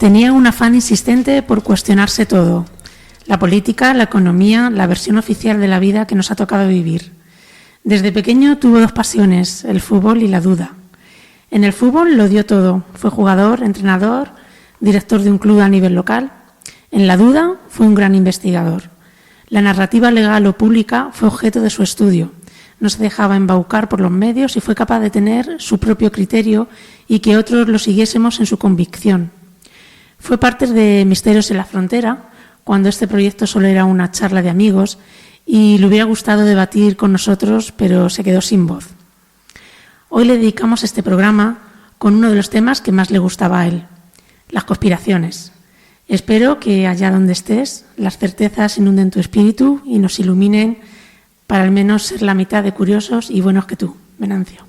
Tenía un afán insistente por cuestionarse todo: la política, la economía, la versión oficial de la vida que nos ha tocado vivir. Desde pequeño tuvo dos pasiones: el fútbol y la duda. En el fútbol lo dio todo. Fue jugador, entrenador, director de un club a nivel local. En la duda fue un gran investigador. La narrativa legal o pública fue objeto de su estudio. No se dejaba embaucar por los medios y fue capaz de tener su propio criterio y que otros lo siguiésemos en su convicción. Fue parte de Misterios en la Frontera, cuando este proyecto solo era una charla de amigos y le hubiera gustado debatir con nosotros, pero se quedó sin voz. Hoy le dedicamos este programa con uno de los temas que más le gustaba a él: las conspiraciones. Espero que allá donde estés, las certezas inunden tu espíritu y nos iluminen para al menos ser la mitad de curiosos y buenos que tú, Venancio.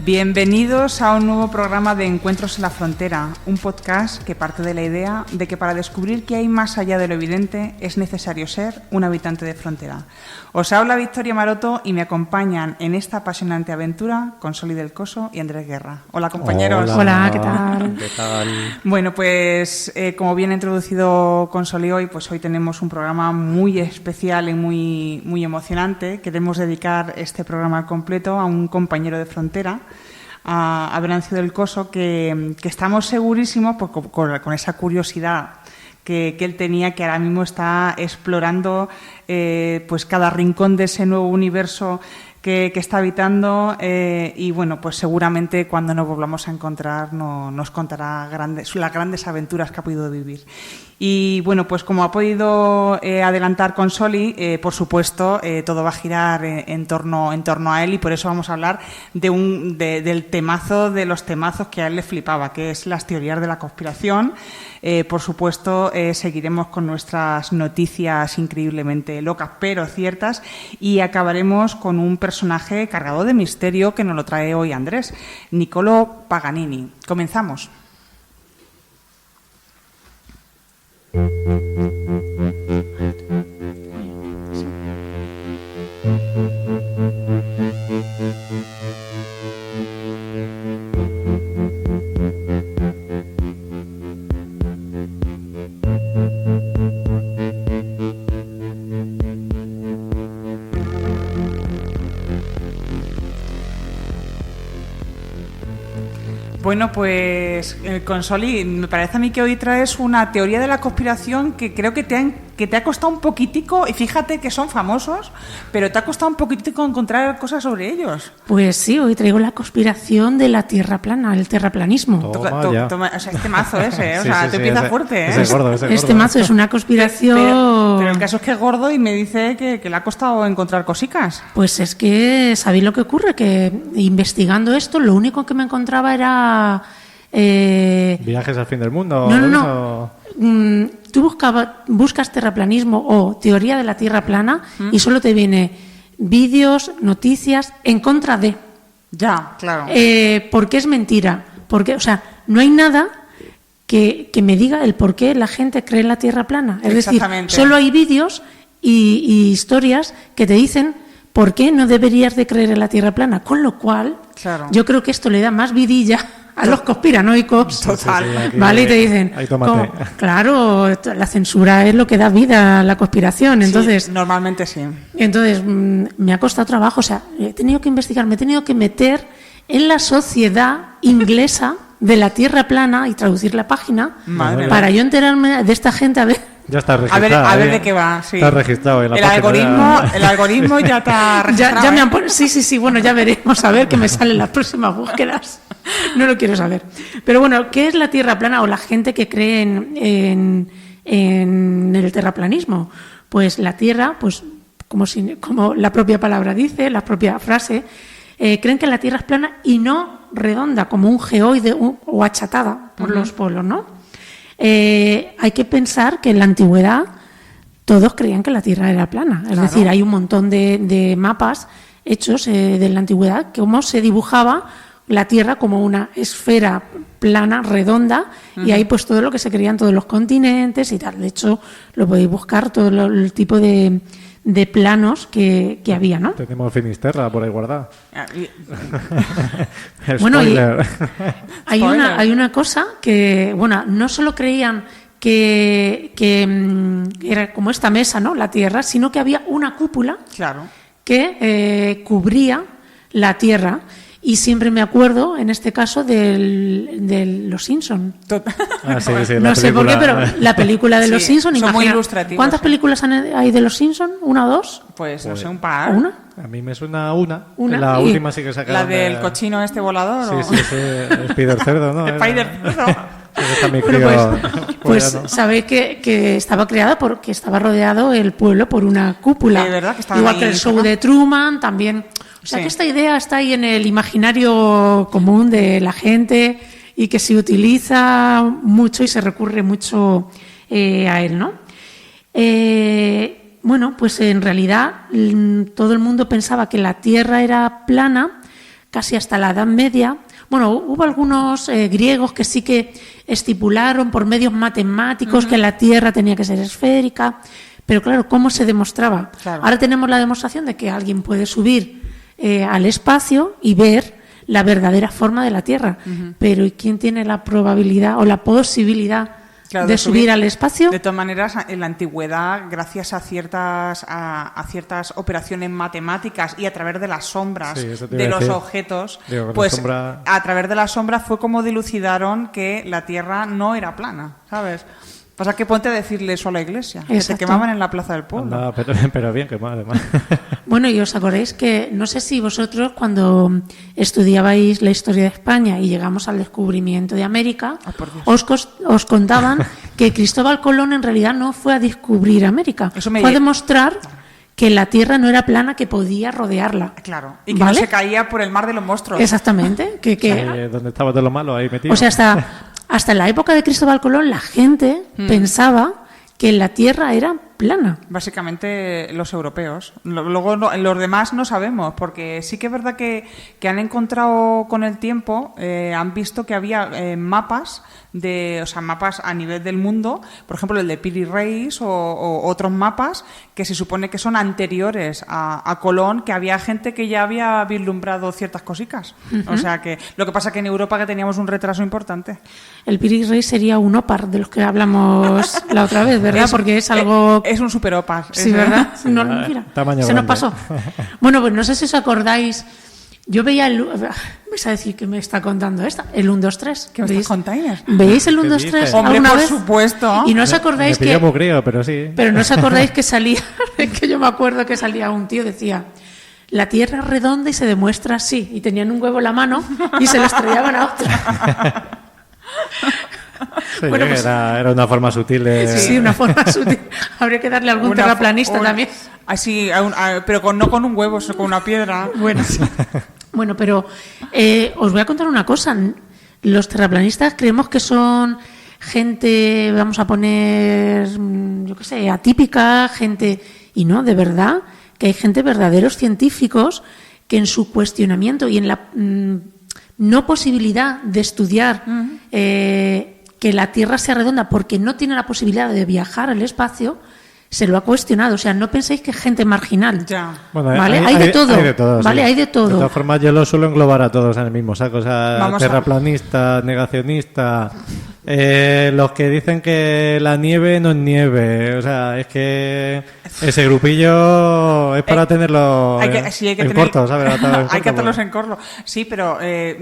Bienvenidos a un nuevo programa de Encuentros en la Frontera, un podcast que parte de la idea de que para descubrir qué hay más allá de lo evidente es necesario ser un habitante de frontera. Os habla Victoria Maroto y me acompañan en esta apasionante aventura Consoli del Coso y Andrés Guerra. Hola, compañeros. Hola, ¿qué tal? ¿Qué tal? Bueno, pues como bien ha introducido Consoli hoy, pues hoy tenemos un programa muy especial y muy emocionante. Queremos dedicar este programa completo a un compañero de frontera, a Venancio del Coso, que estamos segurísimos, con esa curiosidad que él tenía, que ahora mismo está explorando pues cada rincón de ese nuevo universo que está habitando, y bueno, pues seguramente cuando nos volvamos a encontrar nos contará las grandes aventuras que ha podido vivir. Y bueno, pues como ha podido adelantar Consoli, por supuesto, todo va a girar en torno a él, y por eso vamos a hablar del temazo de los temazos que a él le flipaba, que es las teorías de la conspiración. Por supuesto, seguiremos con nuestras noticias increíblemente locas, pero ciertas, y acabaremos con un personaje cargado de misterio que nos lo trae hoy Andrés, Niccolò Paganini. Comenzamos. Bueno, pues Consoli, me parece a mí que hoy traes una teoría de la conspiración que creo que te ha costado un poquitico, y fíjate que son famosos, pero te ha costado un poquitico encontrar cosas sobre ellos. Pues sí, hoy traigo la conspiración de la Tierra plana, el terraplanismo. Toma, o sea, este mazo ese, o sea, te empieza fuerte, ¿eh? Ese gordo. Este mazo es una conspiración... Pero el caso es que es gordo y me dice que le ha costado encontrar cosicas. Pues es que, ¿sabéis lo que ocurre? Que investigando esto, lo único que me encontraba era... ¿Viajes al fin del mundo? No. Tú buscas terraplanismo o teoría de la Tierra plana y solo te viene vídeos, noticias en contra de. Ya, claro. Porque es mentira. Porque, o sea, no hay nada que me diga el por qué la gente cree en la Tierra plana. Es decir, solo hay vídeos y historias que te dicen por qué no deberías de creer en la Tierra plana. Con lo cual, claro, yo creo que esto le da más vidilla a los conspiranoicos. Total. Sí, ¿Vale? Y te dicen, claro, la censura es lo que da vida a la conspiración. Entonces, sí, normalmente sí. Entonces, me ha costado trabajo. O sea, he tenido que investigar, me he tenido que meter en la sociedad inglesa de la Tierra plana y traducir la página para yo enterarme de esta gente, a ver. Ya está registrado. A ver de qué va. Sí. Está registrado en la página. El algoritmo ya está registrado. Ya me han sí, bueno, ya veremos a ver qué me salen las próximas búsquedas. No lo quiero saber. Pero bueno, ¿qué es la Tierra plana o la gente que cree en el terraplanismo? Pues la Tierra, pues como la propia palabra dice, la propia frase, creen que la Tierra es plana y no redonda, como un geoide o achatada por los polos, ¿no? Hay que pensar que en la antigüedad todos creían que la Tierra era plana. Es decir, hay un montón de mapas hechos de la antigüedad, que cómo se dibujaba la Tierra como una esfera plana, redonda, y ahí pues todo lo que se creían todos los continentes y tal. De hecho, lo podéis buscar, todo el tipo de planos que había, ¿no? Tenemos Finisterra por ahí guardada. Bueno, y hay una cosa que, bueno, no solo creían que era como esta mesa, ¿no?, la Tierra, sino que había una cúpula que cubría la Tierra. Y siempre me acuerdo, en este caso, de Los Simpson. No sé por qué, pero la película de Los Simpson, son muy ilustrativos. ¿Cuántas películas hay de Los Simpson? ¿Una o dos? Pues no sé, un par. ¿Una? A mí me suena una. La última sí que sacaron. ¿La del cochino este volador? Sí, Spider Cerdo, ¿no? Spider Cerdo. Pues sabéis que estaba creada porque estaba rodeado el pueblo por una cúpula. De verdad, que igual que el show de Truman también. O sea que esta idea está ahí en el imaginario común de la gente y que se utiliza mucho y se recurre mucho a él, ¿no? Bueno, pues en realidad todo el mundo pensaba que la Tierra era plana casi hasta la Edad Media. Bueno, hubo algunos griegos que sí que estipularon por medios matemáticos que la Tierra tenía que ser esférica, pero claro, ¿cómo se demostraba? Ahora tenemos la demostración de que alguien puede subir al espacio y ver la verdadera forma de la Tierra, pero ¿y quién tiene la probabilidad o la posibilidad de subir al espacio? De todas maneras, en la antigüedad, gracias a ciertas operaciones matemáticas y a través de las sombras de los objetos, pues a través de las sombras fue como dilucidaron que la Tierra no era plana, ¿sabes? Pasa que ponte a decirle eso a la iglesia, que te quemaban en la plaza del pueblo. No, pero bien quemado, además. Bueno, y os acordáis que, no sé si vosotros cuando estudiabais la historia de España y llegamos al descubrimiento de América, os contaban que Cristóbal Colón en realidad no fue a descubrir América, fue a demostrar que la Tierra no era plana, que podía rodearla. Claro, y que no se caía por el mar de los monstruos. Exactamente. Donde estaba todo lo malo, ahí metido. O sea, hasta en la época de Cristóbal Colón la gente pensaba que la Tierra era plana. Básicamente los europeos. Luego los demás no sabemos, porque sí que es verdad que han encontrado con el tiempo, han visto que había mapas mapas a nivel del mundo, por ejemplo el de Piri Reis o otros mapas que se supone que son anteriores a Colón, que había gente que ya había vislumbrado ciertas cositas. O sea que lo que pasa que en Europa que teníamos un retraso importante. El Piri Reis sería un OPAR de los que hablamos la otra vez, ¿verdad? Porque es algo... Es un super OPAR. Sí, ¿verdad? No, mira, se nos pasó. Bueno, pues no sé si os acordáis. Yo veía vais a decir que me está contando esta, el 1, 2, 3. ¿Qué me estás contando? ¿Veis el 1, 2, 3 Hombre, alguna por vez? Supuesto. Y no os acordáis me que... creo, pero sí. Pero no os acordáis que salía... que yo me acuerdo que salía un tío, decía... La Tierra es redonda y se demuestra así. Y tenían un huevo en la mano y se lo estrellaban a otro. Sí, bueno, pues, era una forma sutil de... Sí, una forma sutil. Habría que darle a algún terraplanista también. Así, pero no con un huevo, sino con una piedra. Bueno, sí. Bueno, pero os voy a contar una cosa. Los terraplanistas creemos que son gente, vamos a poner, yo qué sé, atípica, gente... Y no, de verdad, que hay gente, verdaderos científicos, que en su cuestionamiento y en la no posibilidad de estudiar que la Tierra sea redonda porque no tiene la posibilidad de viajar al espacio, se lo ha cuestionado. O sea, no penséis que es gente marginal. Ya. Bueno, ¿vale? Hay de todo. ¿Vale? Sí. Hay de todo. De todas formas, yo lo suelo englobar a todos en el mismo saco. O sea, terraplanistas, negacionistas, los que dicen que la nieve no es nieve. O sea, es que ese grupillo es para tenerlo corto, ¿sabes? Hay que tenerlos en corto. Sí, pero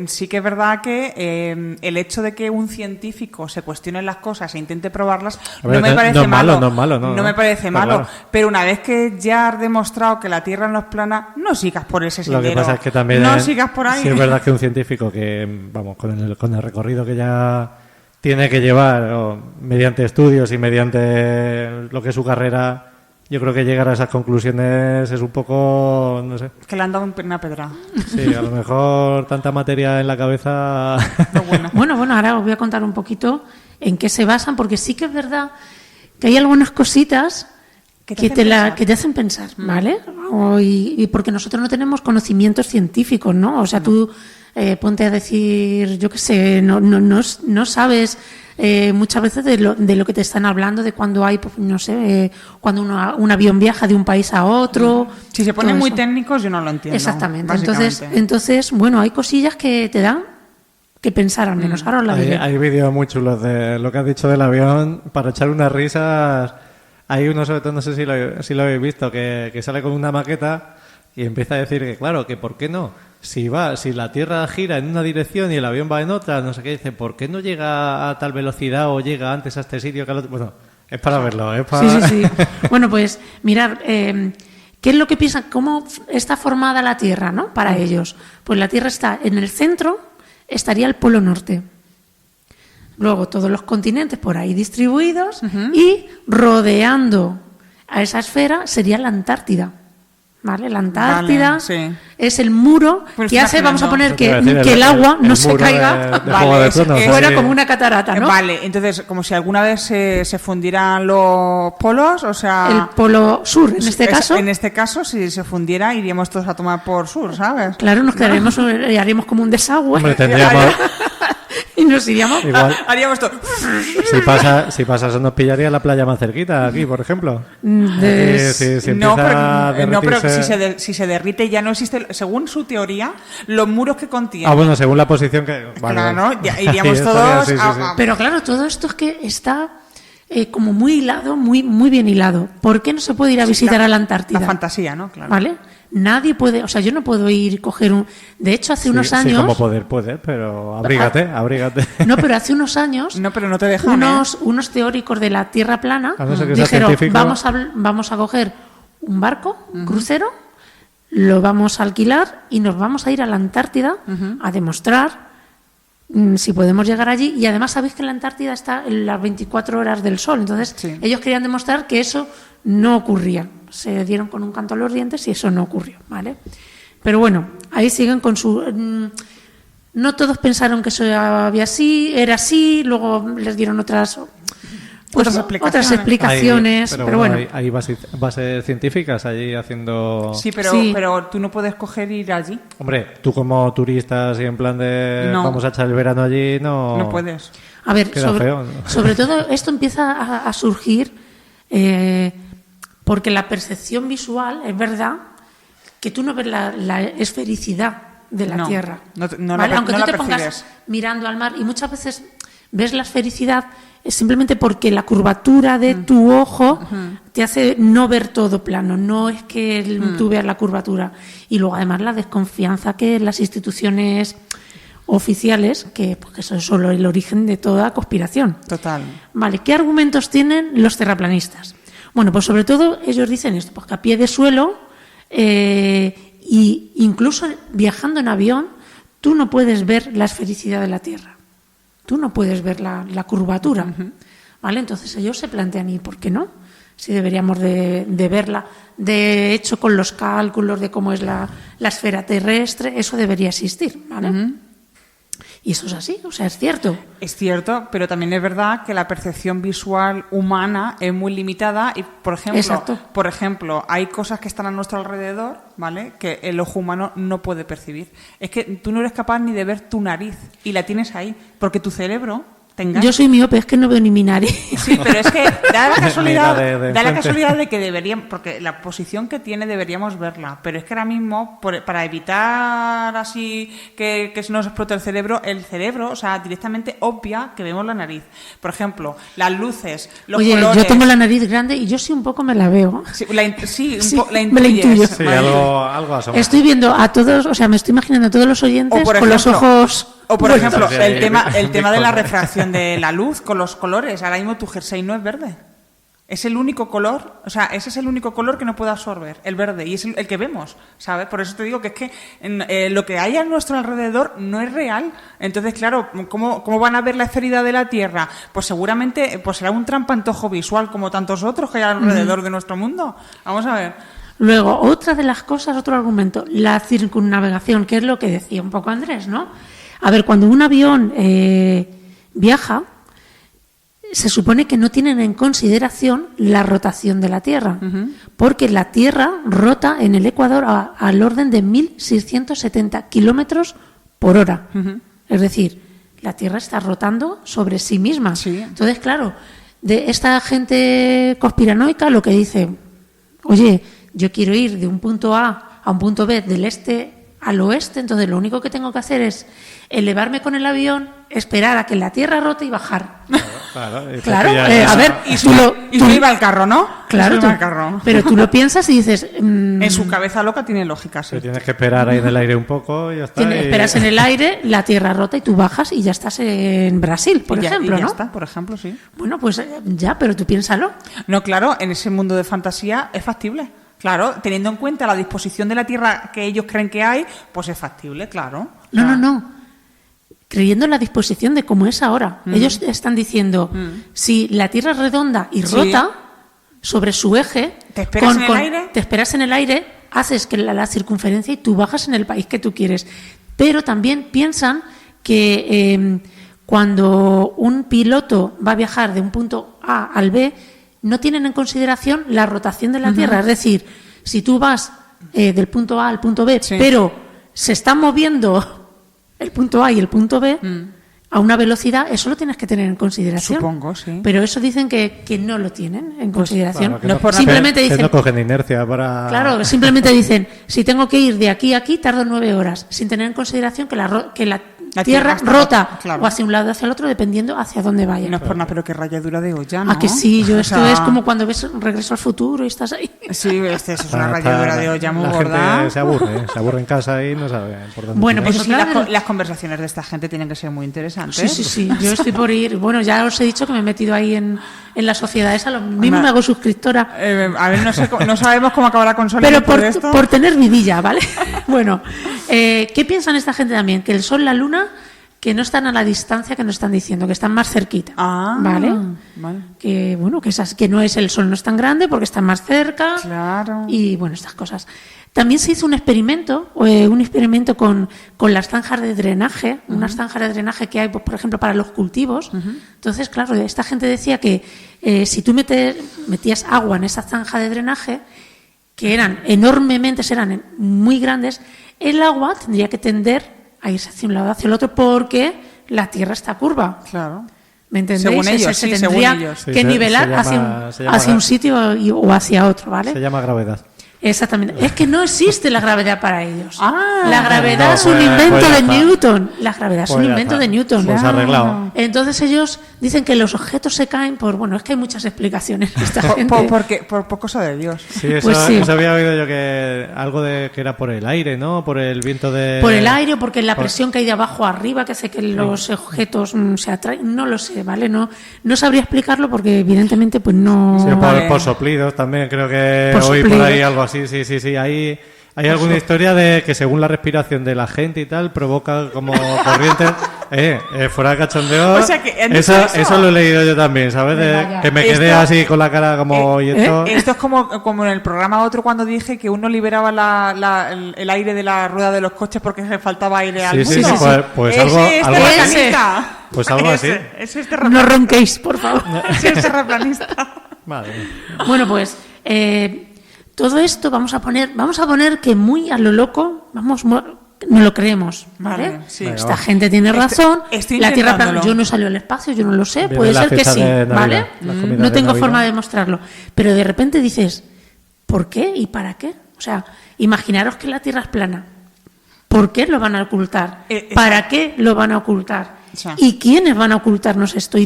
sí que es verdad que el hecho de que un científico se cuestione las cosas e intente probarlas no me parece malo. No me parece malo. Claro. Pero una vez que ya has demostrado que la Tierra no es plana, no sigas por ese sendero. Lo que pasa es que también no sigas por ahí. Sí, es verdad que un científico que, vamos, con el recorrido que ya tiene que llevar mediante estudios y mediante lo que es su carrera, yo creo que llegar a esas conclusiones es un poco, no sé. Que le han dado una pedra. Sí, a lo mejor tanta materia en la cabeza. Bueno, ahora os voy a contar un poquito en qué se basan, porque sí que es verdad que hay algunas cositas que te hacen pensar, ¿vale? Y porque nosotros no tenemos conocimientos científicos, ¿no? O sea, tú ponte a decir, yo qué sé, no sabes muchas veces de lo que te están hablando, de cuando hay, pues, no sé, cuando un avión viaja de un país a otro. Si se ponen muy técnicos, yo no lo entiendo. Exactamente. Entonces, bueno, hay cosillas que te dan que pensar, al menos. Ahora os la diré. Hay vídeos muy chulos de lo que has dicho del avión para echar unas risas. Hay uno, sobre todo, no sé si lo habéis visto, que sale con una maqueta y empieza a decir que, claro, que ¿por qué no? Si la Tierra gira en una dirección y el avión va en otra, no sé qué, dice, ¿por qué no llega a tal velocidad o llega antes a este sitio que al otro? Bueno, es para verlo, es para... Sí. Bueno, pues, mirad, ¿qué es lo que piensan? ¿Cómo está formada la Tierra, no? Para ellos. Pues la Tierra está en el centro, estaría el Polo Norte. Luego todos los continentes por ahí distribuidos y rodeando a esa esfera sería la Antártida. ¿Vale? La Antártida es el muro que hace, vamos a poner que el agua no se caiga fuera como una catarata, ¿no? Vale, entonces, como si alguna vez se fundieran los polos, o sea... El polo sur, en este caso. En este caso, si se fundiera, iríamos todos a tomar por sur, ¿sabes? Claro, nos quedaríamos y haríamos como un desagüe. Hombre, tendríamos... Y nos iríamos. Igual, haríamos todo. Si pasa eso, nos pillaría la playa más cerquita, aquí, por ejemplo. No, pero si se derrite ya no existe. Según su teoría, los muros que contienen. Bueno, según la posición que. Vale, claro, ya iríamos todos. Sí. Pero claro, todo esto es que está como muy hilado, muy bien hilado. ¿Por qué no se puede ir a visitar a la Antártida? La fantasía, ¿no? Claro. ¿Vale? Nadie puede, o sea, yo no puedo ir coger un... De hecho, hace unos años... Sí, como puede, pero abrígate. No, pero hace unos años... No, pero no te dejan, unos teóricos de la Tierra plana dijeron, vamos a coger un barco, un crucero, lo vamos a alquilar y nos vamos a ir a la Antártida a demostrar si podemos llegar allí. Y además sabéis que en la Antártida está en las 24 horas del sol. Entonces, ellos querían demostrar que eso no ocurría. Se dieron con un canto a los dientes y eso no ocurrió, ¿vale? Pero bueno, ahí siguen con su... no todos pensaron que eso era así, luego les dieron otras explicaciones. Pero bueno. Hay bases científicas allí haciendo... Sí, pero tú no puedes coger ir allí. Hombre, tú como turista, así en plan de vamos a echar el verano allí, no puedes. A ver, sobre todo esto empieza a surgir... porque la percepción visual, es verdad, que tú no ves la esfericidad de la Tierra. ¿Vale? Aunque tú te pongas mirando al mar y muchas veces ves la esfericidad es simplemente porque la curvatura de tu ojo te hace no ver todo plano, no es que tú veas la curvatura. Y luego además la desconfianza que las instituciones oficiales, que eso es solo el origen de toda conspiración. Total. Vale, ¿qué argumentos tienen los terraplanistas? Bueno, pues sobre todo ellos dicen esto, porque a pie de suelo y incluso viajando en avión, tú no puedes ver la esfericidad de la Tierra. Tú no puedes ver la curvatura. ¿Vale? Entonces ellos se plantean, ¿y por qué no? Si deberíamos de verla. De hecho, con los cálculos de cómo es la esfera terrestre, eso debería existir, ¿vale? Y eso es así, o sea, es cierto. Es cierto, pero también es verdad que la percepción visual humana es muy limitada y, por ejemplo, hay cosas que están a nuestro alrededor, ¿vale?, que el ojo humano no puede percibir. Es que tú no eres capaz ni de ver tu nariz y la tienes ahí, porque tu cerebro... Yo soy miope, es que no veo ni mi nariz. Sí, pero es que da la casualidad de que deberíamos, porque la posición que tiene deberíamos verla, pero es que ahora mismo, para evitar así que se nos explote el cerebro, o sea, directamente obvia que vemos la nariz. Por ejemplo, las luces, los colores... yo tengo la nariz grande y yo sí un poco me la veo. Sí, la me la intuyo. Sí, algo asoma. Estoy viendo a todos, o sea, me estoy imaginando a todos los oyentes con los ojos... O, por ejemplo, el tema de la refracción de la luz con los colores. Ahora mismo tu jersey no es verde. Es el único color, o sea, ese es el único color que no puede absorber, el verde, y es el que vemos, ¿sabes? Por eso te digo que es que lo que hay a nuestro alrededor no es real. Entonces, claro, ¿cómo van a ver la esferidad de la Tierra? Pues seguramente será un trampantojo visual como tantos otros que hay alrededor de nuestro mundo. Vamos a ver. Luego, otra de las cosas, otro argumento, la circunnavegación, que es lo que decía un poco Andrés, ¿no? A ver, cuando un avión viaja, se supone que no tienen en consideración la rotación de la Tierra, porque la Tierra rota en el Ecuador al orden de 1.670 kilómetros por hora. Es decir, la Tierra está rotando sobre sí misma. Sí. Entonces, claro, de esta gente conspiranoica lo que dice, oye, yo quiero ir de un punto A a un punto B, del este al oeste, entonces lo único que tengo que hacer es elevarme con el avión, esperar a que la Tierra rote y bajar. Claro. A ver, y tú iba al carro, ¿no? Claro, iba al carro. Pero tú lo piensas y dices... en su cabeza loca tiene lógica, sí. Te tienes que esperar ahí en el aire un poco y ya está. Esperas en el aire, la Tierra rota y tú bajas y ya estás en Brasil, por ejemplo, ya ¿no? está, por ejemplo, sí. Bueno, pues ya, pero tú piénsalo. No, claro, en ese mundo de fantasía es factible. Claro, teniendo en cuenta la disposición de la Tierra que ellos creen que hay, pues es factible, claro. No. Creyendo en la disposición de cómo es ahora. Ellos están diciendo, si la Tierra es redonda y rota sobre su eje... ¿Te esperas en el aire? Te esperas en el aire, haces que la circunferencia y tú bajas en el país que tú quieres. Pero también piensan que cuando un piloto va a viajar de un punto A al B, no tienen en consideración la rotación de la Tierra. Es decir, si tú vas del punto A al punto B, pero se están moviendo el punto A y el punto B a una velocidad, eso lo tienes que tener en consideración. Supongo, sí. Pero eso dicen que no lo tienen en consideración. Claro, simplemente dicen, que no cogen inercia para... Claro, simplemente dicen, si tengo que ir de aquí a aquí, tardo 9 horas, sin tener en consideración que la Tierra rota o hacia un lado o hacia el otro, dependiendo hacia dónde vaya. No es por nada, pero qué rayadura de olla, ¿no? Ah, que sí, esto es como cuando ves Regreso al Futuro y estás ahí. Sí, eso es una rayadura de olla muy gorda. La gente se aburre en casa y no sabe por dónde. Bueno, pues eso sí, las conversaciones de esta gente tienen que ser muy interesantes. Sí, yo estoy por ir. Bueno, ya os he dicho que me he metido ahí en la sociedad esa, lo mismo me hago suscriptora. A ver, no sabemos cómo acabará con Sol. Pero por tener vidilla, ¿vale? Bueno, ¿qué piensan esta gente también? Que el Sol, la Luna, que no están a la distancia que nos están diciendo, que están más cerquita, ¿vale? Que bueno, que no es el Sol, no es tan grande porque están más cerca. Claro. Y bueno, estas cosas. También se hizo un experimento con las zanjas de drenaje, unas zanjas de drenaje que hay, pues, por ejemplo, para los cultivos. Entonces, claro, esta gente decía que si tú metías agua en esa zanja de drenaje, que eran muy grandes, el agua tendría que tender a irse hacia un lado hacia el otro porque la Tierra está curva. Claro. ¿Me entendéis? Según ellos, se tendría que nivelar hacia un sitio o hacia otro, ¿vale? Se llama gravedad. Exactamente. Es que no existe la gravedad para ellos. Ah, la gravedad es un invento de Newton. La gravedad es un invento de Newton. Pues arreglado. Entonces ellos dicen que los objetos se caen por... Bueno, es que hay muchas explicaciones. Por cosa de Dios. Sí, eso había oído yo, que algo de que era por el aire, ¿no? Por el viento de... Por el aire o porque la presión que hay de abajo arriba que hace que los objetos se atraen. No lo sé, ¿vale? No sabría explicarlo porque evidentemente pues no... Sí, por soplidos también, creo que hoy por ahí algo así. Sí. Hay alguna historia de que según la respiración de la gente y tal provoca como corrientes. Fuera de cachondeo. O sea que eso lo he leído yo también, ¿sabes? Que me quedé así con la cara como y esto. Esto es como en el programa otro cuando dije que uno liberaba el aire de la rueda de los coches porque le faltaba aire al mundo. Sí. Pues algo así. No ronquéis, por favor. Es terraplanista. Vale. Bueno, pues todo esto vamos a poner que muy a lo loco, no lo creemos, ¿vale? Vale, sí. Esta gente tiene razón. La Tierra plana, yo no salí al espacio, yo no lo sé, puede ser que sí, ¿vale? No tengo forma de demostrarlo. Pero de repente dices, ¿por qué y para qué? O sea, imaginaros que la Tierra es plana. ¿Por qué lo van a ocultar? ¿Para qué lo van a ocultar? ¿Y quiénes van a ocultarnos esto?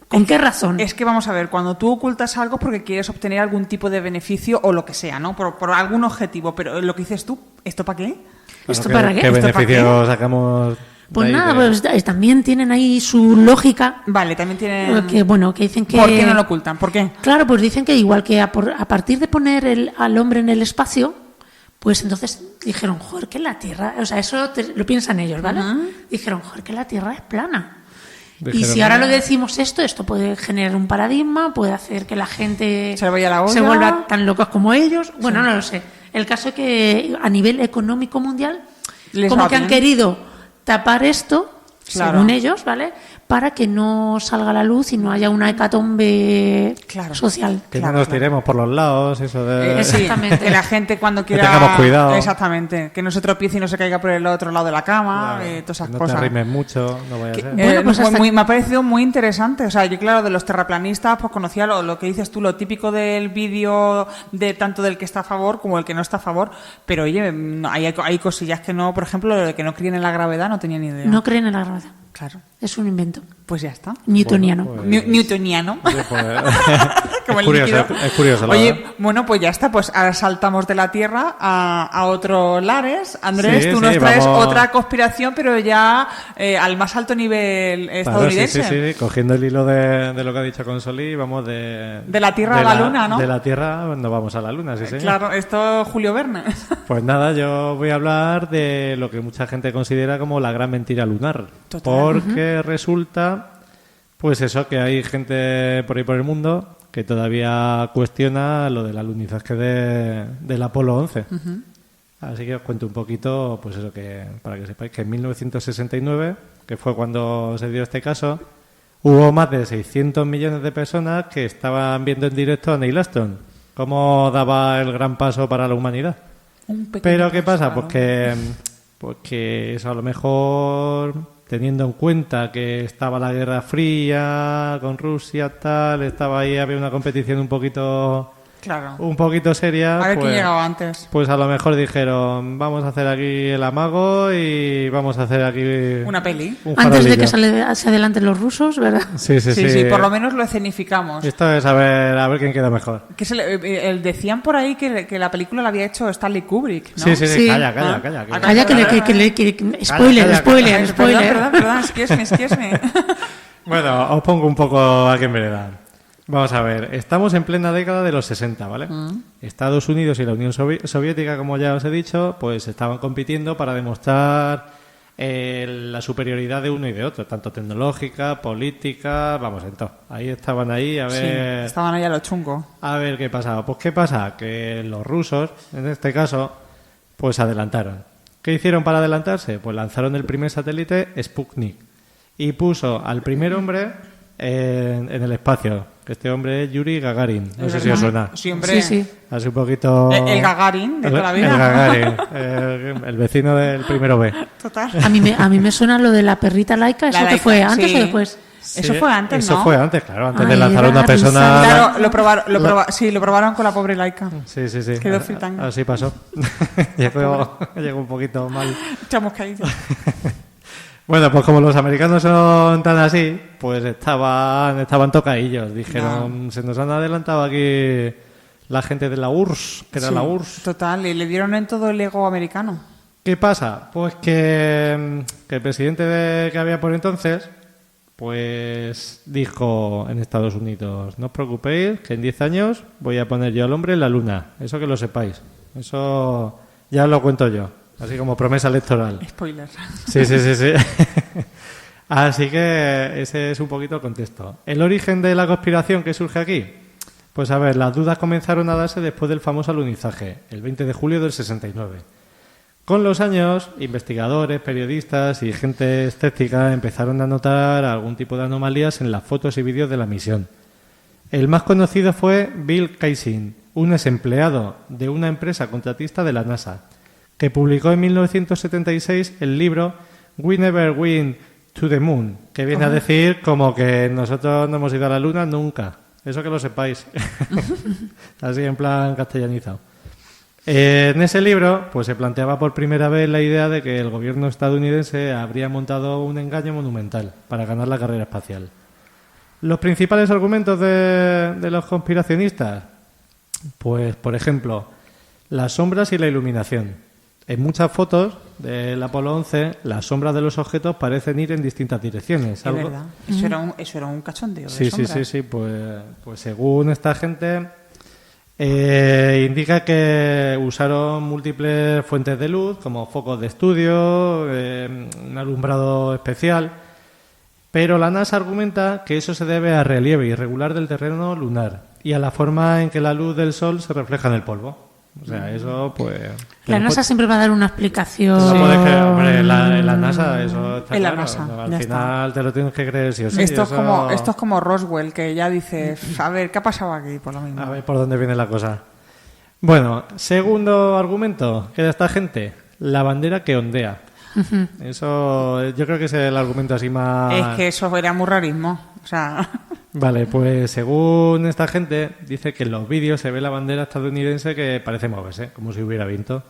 ¿Con qué razón? Es que vamos a ver, cuando tú ocultas algo porque quieres obtener algún tipo de beneficio o lo que sea, ¿no? Por algún objetivo, pero lo que dices tú, ¿esto para qué? ¿Esto para qué? ¿Qué beneficio sacamos? Pues nada, pues también tienen ahí su lógica. Vale, también tienen... Que dicen que... ¿Por qué no lo ocultan? ¿Por qué? Claro, pues dicen que igual que a partir de poner al hombre en el espacio, pues entonces dijeron, joder, que la Tierra... O sea, eso lo piensan ellos, ¿vale? Dijeron, joder, que la Tierra es plana. Y si ahora lo decimos esto puede generar un paradigma, puede hacer que la gente se vuelva tan locos como ellos. Bueno, no lo sé. El caso es que a nivel económico mundial, como que han querido tapar esto, según ellos, ¿vale? para que no salga a la luz y no haya una hecatombe social. Que no nos tiremos por los lados, eso de... Exactamente. Que la gente cuando quiera... Que tengamos cuidado. Exactamente. Que no se tropiece y no se caiga por el otro lado de la cama, todas esas no cosas. No te arrimes mucho, no vaya a ser. Bueno, pues me ha parecido muy interesante. O sea, yo claro, de los terraplanistas pues conocía lo que dices tú, lo típico del vídeo de tanto del que está a favor como el que no está a favor. Pero oye, hay cosillas que no, por ejemplo, lo de que no creen en la gravedad no tenía ni idea. No creen en la gravedad. Claro. Es un invento. Pues ya está. Newtoniano. Bueno, pues... Newtoniano. Como es curioso, es curioso. Oye, bueno, pues ya está. Pues ahora saltamos de la Tierra a otros lares. Andrés, tú nos traes otra conspiración, pero ya al más alto nivel estadounidense. Claro, sí. Cogiendo el hilo de lo que ha dicho Consoli, vamos de la Tierra a la Luna, ¿no? De la Tierra nos vamos a la Luna, sí, señor. Claro, esto es Julio Verne. Pues nada, yo voy a hablar de lo que mucha gente considera como la gran mentira lunar. Total. Porque resulta, pues eso, que hay gente por ahí por el mundo que todavía cuestiona lo del alunizaje del Apolo 11. Así que os cuento un poquito, pues eso, que para que sepáis que en 1969, que fue cuando se dio este caso, hubo más de 600 millones de personas que estaban viendo en directo a Neil Armstrong cómo daba el gran paso para la humanidad. Pero ¿qué pasa? Pues que eso a lo mejor, teniendo en cuenta que estaba la Guerra Fría con Rusia, tal, estaba ahí, había una competición un poquito seria. A ver quién llegaba antes. Pues a lo mejor dijeron, vamos a hacer aquí el amago y vamos a hacer aquí una peli. Antes de que se adelanten los rusos, ¿verdad? Sí, por lo menos lo escenificamos. Esto es a ver quién queda mejor. Que decían por ahí que la película la había hecho Stanley Kubrick, ¿no? Sí. Calla. Calla, que spoiler. Perdón, excuse me. Bueno, os pongo un poco a quién vereda. Vamos a ver, estamos en plena década de los 60, ¿vale? Estados Unidos y la Unión Soviética, como ya os he dicho, pues estaban compitiendo para demostrar la superioridad de uno y de otro, tanto tecnológica, política, vamos, en todo. Ahí estaban a ver... Sí, estaban ahí a lo chungo. A ver qué pasaba. Pues ¿qué pasa? Que los rusos, en este caso, pues adelantaron. ¿Qué hicieron para adelantarse? Pues lanzaron el primer satélite Sputnik y puso al primer hombre en el espacio. Que este hombre es Yuri Gagarin. No sé si os suena. Sí, hombre. Sí. Así un poquito... El Gagarin de toda la vida. El Gagarin. El vecino del primero B. Total. A mí me suena lo de la perrita laica. ¿Eso que fue? ¿Antes o después? Sí, eso fue antes, ¿no? Eso fue antes, claro. Antes de lanzar a una persona... Claro, lo probaron con la pobre laica. Sí. Quedó fritanga. Así pasó. Llegó un poquito mal. Echamos caído. Bueno, pues como los americanos son tan así, pues estaban tocadillos. Dijeron, se nos han adelantado aquí la gente de la URSS, que era la URSS. Total, y le dieron en todo el ego americano. ¿Qué pasa? Pues que el presidente que había por entonces, pues dijo en Estados Unidos, no os preocupéis, que en 10 años voy a poner yo al hombre en la luna. Eso que lo sepáis. Eso ya lo cuento yo. Así como promesa electoral. Spoiler. Sí. Así que ese es un poquito el contexto. ¿El origen de la conspiración que surge aquí? Pues a ver, las dudas comenzaron a darse después del famoso alunizaje, el 20 de julio del 69. Con los años, investigadores, periodistas y gente escéptica empezaron a notar algún tipo de anomalías en las fotos y vídeos de la misión. El más conocido fue Bill Kaysing, un ex empleado de una empresa contratista de la NASA, que publicó en 1976 el libro We Never Went to the Moon, que viene a decir como que nosotros no hemos ido a la Luna nunca. Eso que lo sepáis. Así en plan castellanizado. En ese libro pues se planteaba por primera vez la idea de que el gobierno estadounidense habría montado un engaño monumental para ganar la carrera espacial. Los principales argumentos de los conspiracionistas, pues por ejemplo, las sombras y la iluminación. En muchas fotos del Apolo 11, las sombras de los objetos parecen ir en distintas direcciones. Es verdad. Eso era un cachondeo de sombras. Sí. Pues según esta gente, indica que usaron múltiples fuentes de luz, como focos de estudio, un alumbrado especial. Pero la NASA argumenta que eso se debe al relieve irregular del terreno lunar y a la forma en que la luz del Sol se refleja en el polvo. O sea, eso pues... La NASA siempre va a dar una explicación. No puedes creer, hombre, la NASA, eso está en claro. la NASA, No, al ya final está. te lo tienes que creer sí o sí. Esto es como Roswell, que ya dice, a ver, ¿qué ha pasado aquí? Por lo mismo. A ver por dónde viene la cosa. Bueno, segundo argumento que da esta gente, la bandera que ondea. Eso yo creo que es el argumento así más... Es que eso era muy rarismo. O sea... Vale, pues según esta gente, dice que en los vídeos se ve la bandera estadounidense que parece moverse, como si hubiera viento.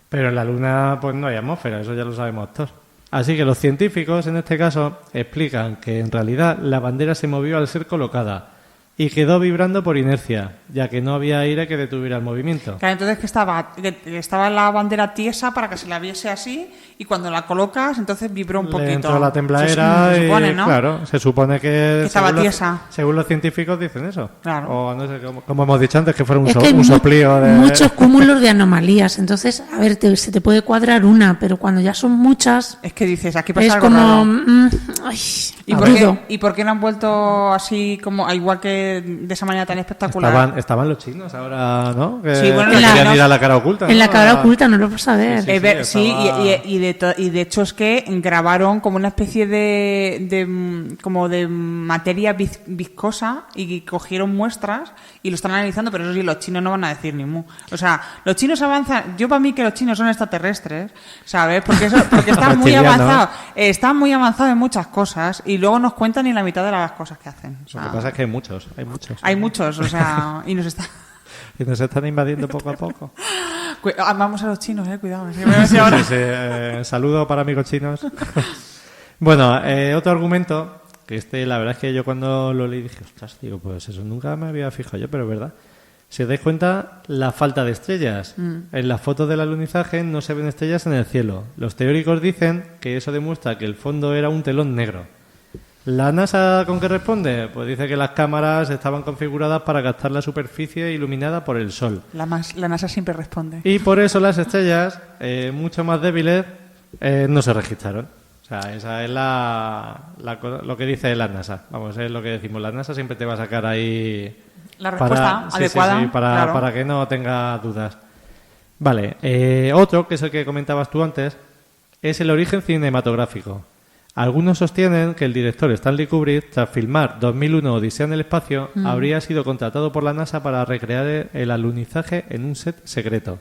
Pero en la Luna pues no hay atmósfera, eso ya lo sabemos todos. Así que los científicos, en este caso, explican que en realidad la bandera se movió al ser colocada y quedó vibrando por inercia, ya que no había aire que detuviera el movimiento. Claro, entonces que estaba la bandera tiesa para que se la viese así y cuando la colocas entonces vibró un poquito. Le entró la tembladera se supone, y ¿no? claro, se supone que estaba tiesa. Según los científicos dicen eso. Claro. O no sé, como hemos dicho antes, que fuera Es que hay un soplío de... muchos cúmulos de anomalías. Entonces, a ver, se te puede cuadrar una, pero cuando ya son muchas, Es que dices, aquí pasa es algo como... raro. ay, ¿Y aburrido. por qué no han vuelto así como igual que de esa manera tan espectacular? Estaban los chinos ahora, ¿no? Que, Sí, bueno, que en la- querían ir a la cara oculta. En ¿no? la cara oculta no lo vas a ver. Sí, estaba- Y de hecho es que grabaron como una especie como de materia viscosa y cogieron muestras y lo están analizando, pero eso sí, los chinos no van a decir ni mu. O sea, los chinos avanzan, yo para mí que los chinos son extraterrestres, ¿sabes? Porque están muy Reptilianos. avanzados, están muy avanzados en muchas cosas y luego nos cuentan ni la mitad de las cosas que hacen. O sea, Lo que pasa es que hay muchos. hay muchos, o sea, y nos está... Y nos están invadiendo poco a poco. Vamos a los chinos, cuidado. Es que me decía ahora. Sí, sí, saludo para amigos chinos. Bueno, otro argumento, que la verdad es que yo cuando lo leí dije, ostras, digo, pues eso nunca me había fijado yo, pero es verdad. Si os dais cuenta, la falta de estrellas. En las fotos del alunizaje no se ven estrellas en el cielo. Los teóricos dicen que eso demuestra que el fondo era un telón negro. ¿La NASA con qué responde? Pues dice que las cámaras estaban configuradas para captar la superficie iluminada por el sol. La NASA siempre responde. Y por eso las estrellas, mucho más débiles, no se registraron. O sea, esa es lo que dice la NASA. Vamos, es lo que decimos. La NASA siempre te va a sacar ahí... La respuesta adecuada. Sí, claro. para que no tenga dudas. Vale, otro, que es el que comentabas tú antes, es el origen cinematográfico. Algunos sostienen que el director Stanley Kubrick, tras filmar 2001 Odisea en el espacio, habría sido contratado por la NASA para recrear el alunizaje en un set secreto.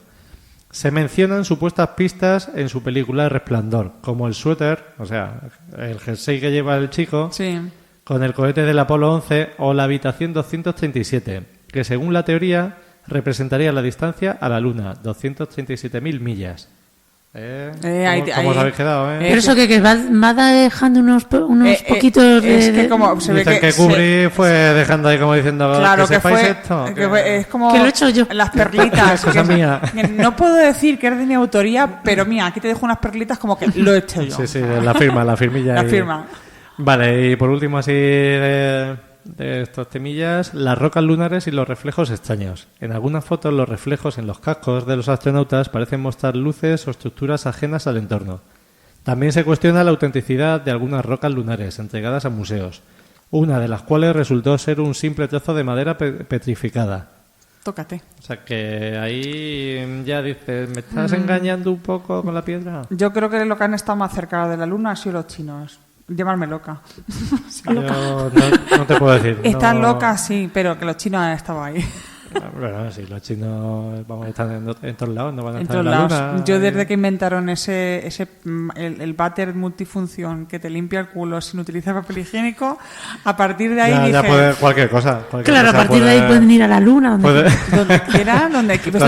Se mencionan supuestas pistas en su película El Resplandor, como el suéter, o sea, el jersey que lleva el chico, Sí. con el cohete del Apolo 11 o la habitación 237, que según la teoría representaría la distancia a la Luna, 237.000 millas. ¿Cómo os habéis quedado? Pero eso que va dejando unos poquitos de... Es que como se ve Dicen que Kubrick fue dejando ahí como diciendo Claro, que que sepáis fue, esto. es como Que lo he hecho yo. las perlitas. Cosa mía. No puedo decir que es de mi autoría, pero mira, aquí te dejo unas perlitas como que lo he hecho yo. Sí, la firmilla. La ahí. firma. Vale, y por último así de estos temillas, las rocas lunares y los reflejos extraños. En algunas fotos los reflejos en los cascos de los astronautas parecen mostrar luces o estructuras ajenas al entorno. También se cuestiona la autenticidad de algunas rocas lunares entregadas a museos, una de las cuales resultó ser un simple trozo de madera petrificada. Tócate. O sea que ahí ya dices, ¿me estás engañando un poco con la piedra? Yo creo que lo que han estado más cerca de la Luna han sido los chinos. Llamarme loca. Yo no te puedo decir. Están no... locas, sí, pero que los chinos han estado ahí. Bueno, sí, los chinos están en todos lados, no van a En estar todos en la lados. Luna. Yo desde que inventaron el váter multifunción que te limpia el culo sin utilizar papel higiénico, a partir de ahí dije... Ya puede cualquier cosa. Claro, a partir de ahí pueden ir a la Luna. Donde quiera, donde quiera.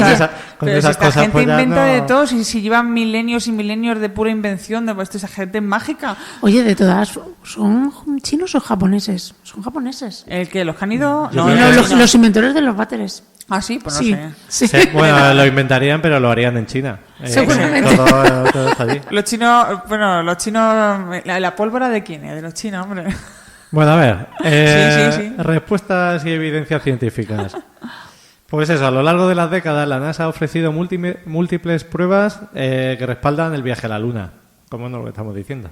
Con Pero esas si esta cosas, gente pues ya inventa no- de todo, si llevan milenios y milenios de pura invención, esa gente es mágica. Oye, de todas, ¿son chinos o japoneses? Son japoneses. ¿El que ¿Los que han ido? Yo No, creo No, que los chinos. los inventores de los váteres. Ah, sí, pues no Sí, sé. sí. Sí, bueno, lo inventarían, pero lo harían en China. Seguramente. Todo está allí. Los chinos, la pólvora de quién es, de los chinos, hombre. Bueno, a ver. Sí. Respuestas y evidencias científicas. Pues eso, a lo largo de las décadas la NASA ha ofrecido múltiples pruebas que respaldan el viaje a la Luna, como nos lo estamos diciendo.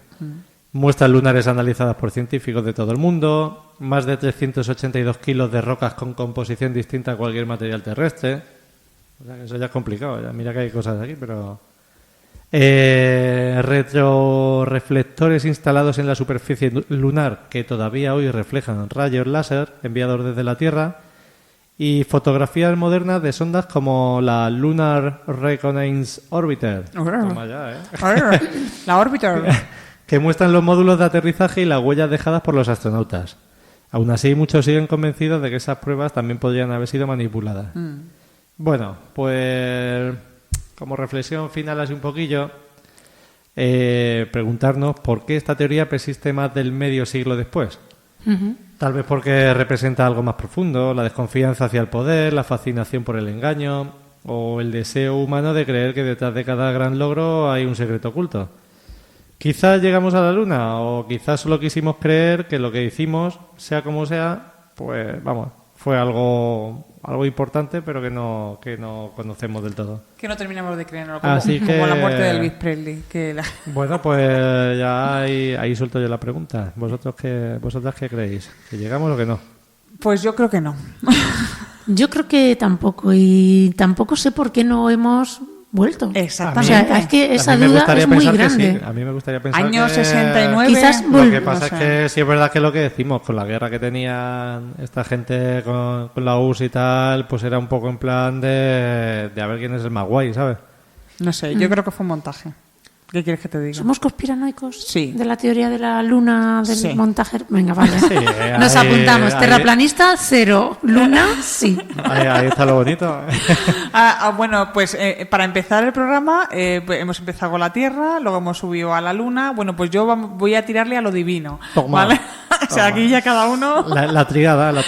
Muestras lunares analizadas por científicos de todo el mundo, más de 382 kilos de rocas con composición distinta a cualquier material terrestre. O sea, que eso ya es complicado. Ya mira que hay cosas aquí, pero... retroreflectores instalados en la superficie lunar que todavía hoy reflejan rayos láser enviados desde la Tierra y fotografías modernas de sondas como la Lunar Reconnaissance Orbiter. Toma ya, La Orbiter. Que muestran los módulos de aterrizaje y las huellas dejadas por los astronautas. Aún así, muchos siguen convencidos de que esas pruebas también podrían haber sido manipuladas. Bueno, pues... como reflexión final así un poquillo, preguntarnos por qué esta teoría persiste más del medio siglo después. Tal vez porque representa algo más profundo, la desconfianza hacia el poder, la fascinación por el engaño o el deseo humano de creer que detrás de cada gran logro hay un secreto oculto. Quizás llegamos a la luna o quizás solo quisimos creer que lo que hicimos, sea como sea, pues vamos, fue algo importante, pero que no conocemos del todo. Que no terminamos de creerlo, como la muerte de Elvis Presley. Bueno, pues ya ahí suelto yo la pregunta. ¿Vosotras qué creéis? ¿Que llegamos o que no? Pues yo creo que no. Yo creo que tampoco, y tampoco sé por qué no hemos vuelto. Exactamente. O sea, es que esa duda es muy grande. Sí. A mí me gustaría pensar Año que... 69. Quizás lo que pasa es que sí es verdad que lo que decimos, con la guerra que tenían esta gente con la URSS y tal, pues era un poco en plan de a ver quién es el más guay, ¿sabes? No sé, yo creo que fue un montaje. ¿Qué quieres que te diga? ¿Somos conspiranoicos? Sí. ¿De la teoría de la luna, del sí. montaje? Venga, vale. Sí, Nos apuntamos. Terraplanista, 0. Luna, sí. Ahí está lo bonito. Bueno, pues para empezar el programa pues hemos empezado con la Tierra, luego hemos subido a la Luna. Bueno, pues yo voy a tirarle a lo divino. Toma, ¿vale? O sea, aquí ya cada uno... La tríada. La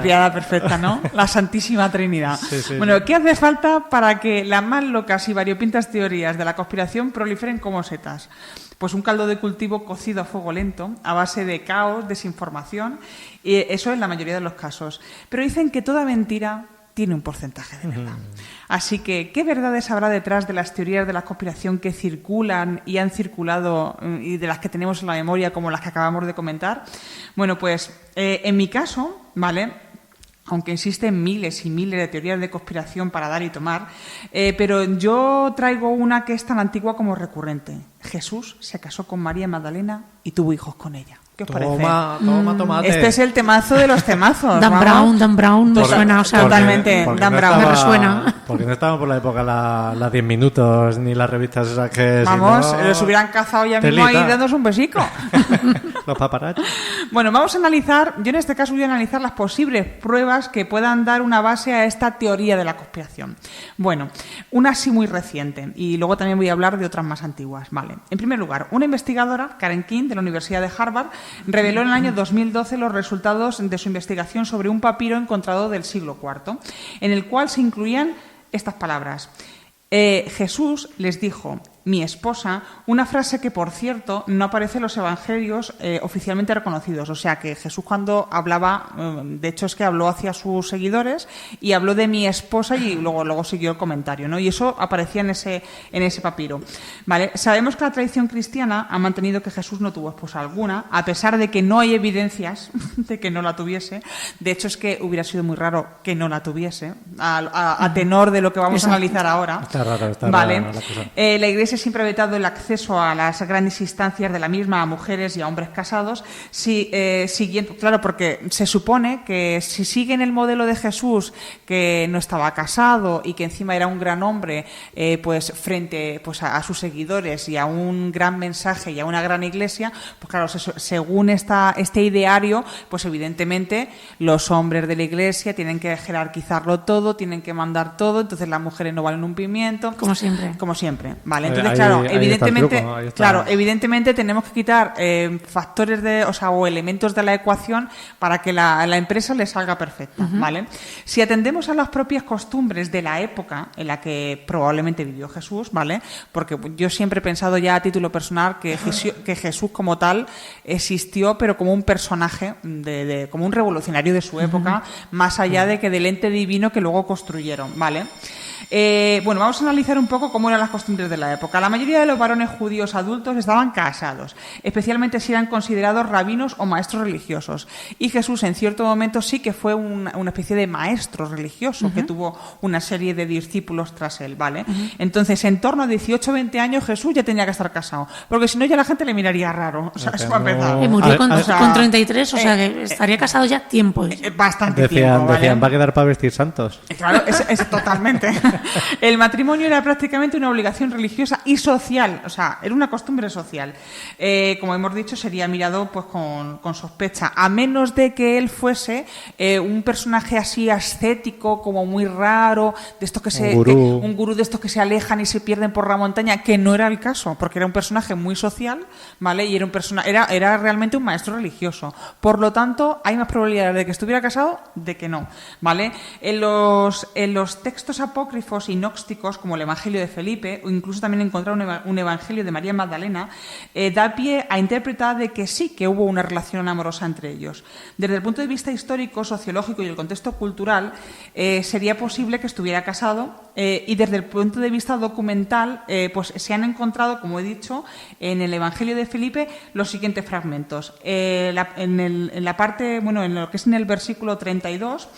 tríada perfecta, ¿no? La Santísima Trinidad. Sí, bueno, ¿qué hace falta para que las más locas y variopintas teorías de la conspiración proliferen como setas? Pues un caldo de cultivo cocido a fuego lento, a base de caos, desinformación, y eso en la mayoría de los casos. Pero dicen que toda mentira tiene un porcentaje de verdad. Así que, ¿qué verdades habrá detrás de las teorías de la conspiración que circulan y han circulado y de las que tenemos en la memoria, como las que acabamos de comentar? Bueno, pues en mi caso, ¿vale?, aunque existen miles y miles de teorías de conspiración para dar y tomar, pero yo traigo una que es tan antigua como recurrente. Jesús se casó con María Magdalena y tuvo hijos con ella. ¿Qué os parece? Toma, tomate. Este es el temazo de los temazos. Dan Brown me suena, o sea, totalmente. Dan Brown me resuena. Porque no estábamos por la época las 10 minutos ni las revistas esas que... Vamos, si no, los hubieran cazado ya mismo ahí dándonos un besico. Los paparazzi. Bueno, vamos a analizar, yo en este caso voy a analizar las posibles pruebas que puedan dar una base a esta teoría de la conspiración. Bueno, una sí muy reciente y luego también voy a hablar de otras más antiguas. Vale. En primer lugar, una investigadora, Karen King, de la Universidad de Harvard, reveló en el año 2012 los resultados de su investigación sobre un papiro encontrado del siglo IV, en el cual se incluían estas palabras. Jesús les dijo, mi esposa, una frase que, por cierto, no aparece en los evangelios oficialmente reconocidos. O sea, que Jesús cuando hablaba, de hecho es que habló hacia sus seguidores y habló de mi esposa y luego siguió el comentario, ¿no? Y eso aparecía en ese papiro. ¿Vale? Sabemos que la tradición cristiana ha mantenido que Jesús no tuvo esposa alguna, a pesar de que no hay evidencias de que no la tuviese. De hecho, es que hubiera sido muy raro que no la tuviese, a tenor de lo que vamos a analizar ahora. Está raro, ¿vale? Raro la cosa. La Iglesia siempre ha vetado el acceso a las grandes instancias de la misma a mujeres y a hombres casados, siguiendo, claro, porque se supone que si siguen el modelo de Jesús, que no estaba casado y que encima era un gran hombre, pues frente pues a sus seguidores y a un gran mensaje y a una gran iglesia, pues claro, según este ideario, pues evidentemente los hombres de la iglesia tienen que jerarquizarlo todo, tienen que mandar todo, entonces las mujeres no valen un pimiento. Como siempre. Como siempre, ¿vale? Entonces, claro, evidentemente tenemos que quitar factores o elementos de la ecuación para que la empresa le salga perfecta, ¿vale? Si atendemos a las propias costumbres de la época en la que probablemente vivió Jesús, ¿vale? Porque yo siempre he pensado ya a título personal que Jesús como tal existió, pero como un personaje, como un revolucionario de su época, más allá de que del ente divino que luego construyeron, ¿vale? Bueno, vamos a analizar un poco cómo eran las costumbres de la época. La mayoría de los varones judíos adultos estaban casados, especialmente si eran considerados rabinos o maestros religiosos. Y Jesús, en cierto momento, sí que fue una especie de maestro religioso, que tuvo una serie de discípulos tras él, ¿vale? Entonces, en torno a 18 o 20 años, Jesús ya tenía que estar casado, porque si no, ya la gente le miraría raro. O sea, eso va a empezar. Y murió con 33, o sea, que estaría casado ya tiempo. Bastante tiempo, ¿vale? Decían, va a quedar para vestir santos. Claro, es totalmente. El matrimonio era prácticamente una obligación religiosa y social, o sea, era una costumbre social. Como hemos dicho, sería mirado pues con sospecha, a menos de que él fuese un personaje así ascético, como muy raro, de estos un gurú de estos que se alejan y se pierden por la montaña, que no era el caso, porque era un personaje muy social, ¿vale? Y era realmente un maestro religioso. Por lo tanto, hay más probabilidades de que estuviera casado de que no, ¿vale? En los textos apócrifos y gnósticos, como el Evangelio de Felipe, o incluso también encontrar un Evangelio de María Magdalena, da pie a interpretar de que sí que hubo una relación amorosa entre ellos. Desde el punto de vista histórico, sociológico y el contexto cultural, sería posible que estuviera casado, y desde el punto de vista documental, pues se han encontrado, como he dicho, en el Evangelio de Felipe los siguientes fragmentos. En la parte, bueno, en lo que es en el versículo 32,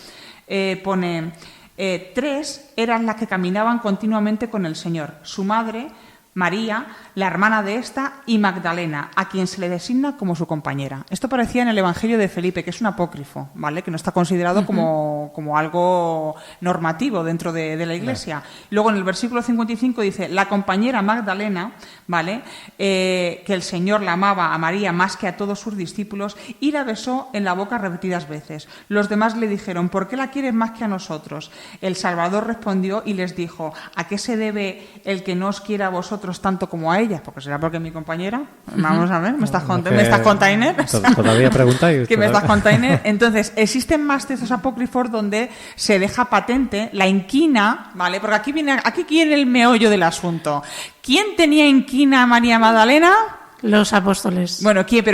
pone: 3 eran las que caminaban continuamente con el Señor, su madre, María, la hermana de esta, y Magdalena, a quien se le designa como su compañera. Esto aparecía en el Evangelio de Felipe, que es un apócrifo, ¿vale? Que no está considerado como algo normativo dentro de la Iglesia. Luego en el versículo 55 dice: la compañera Magdalena, ¿vale? Que el Señor la amaba a María más que a todos sus discípulos y la besó en la boca repetidas veces. Los demás le dijeron: ¿por qué la quieres más que a nosotros? El Salvador respondió y les dijo: ¿a qué se debe el que no os quiera a vosotros tanto como a ella? Porque será porque es mi compañera. Vamos a ver, ¿me estás container? Todavía preguntáis. ¿Qué me estás container? Entonces, existen más textos apócrifos donde se deja patente la inquina, ¿vale? Porque aquí viene el meollo del asunto. ¿Quién tenía inquina a María Magdalena? Los apóstoles. Bueno, ¿quién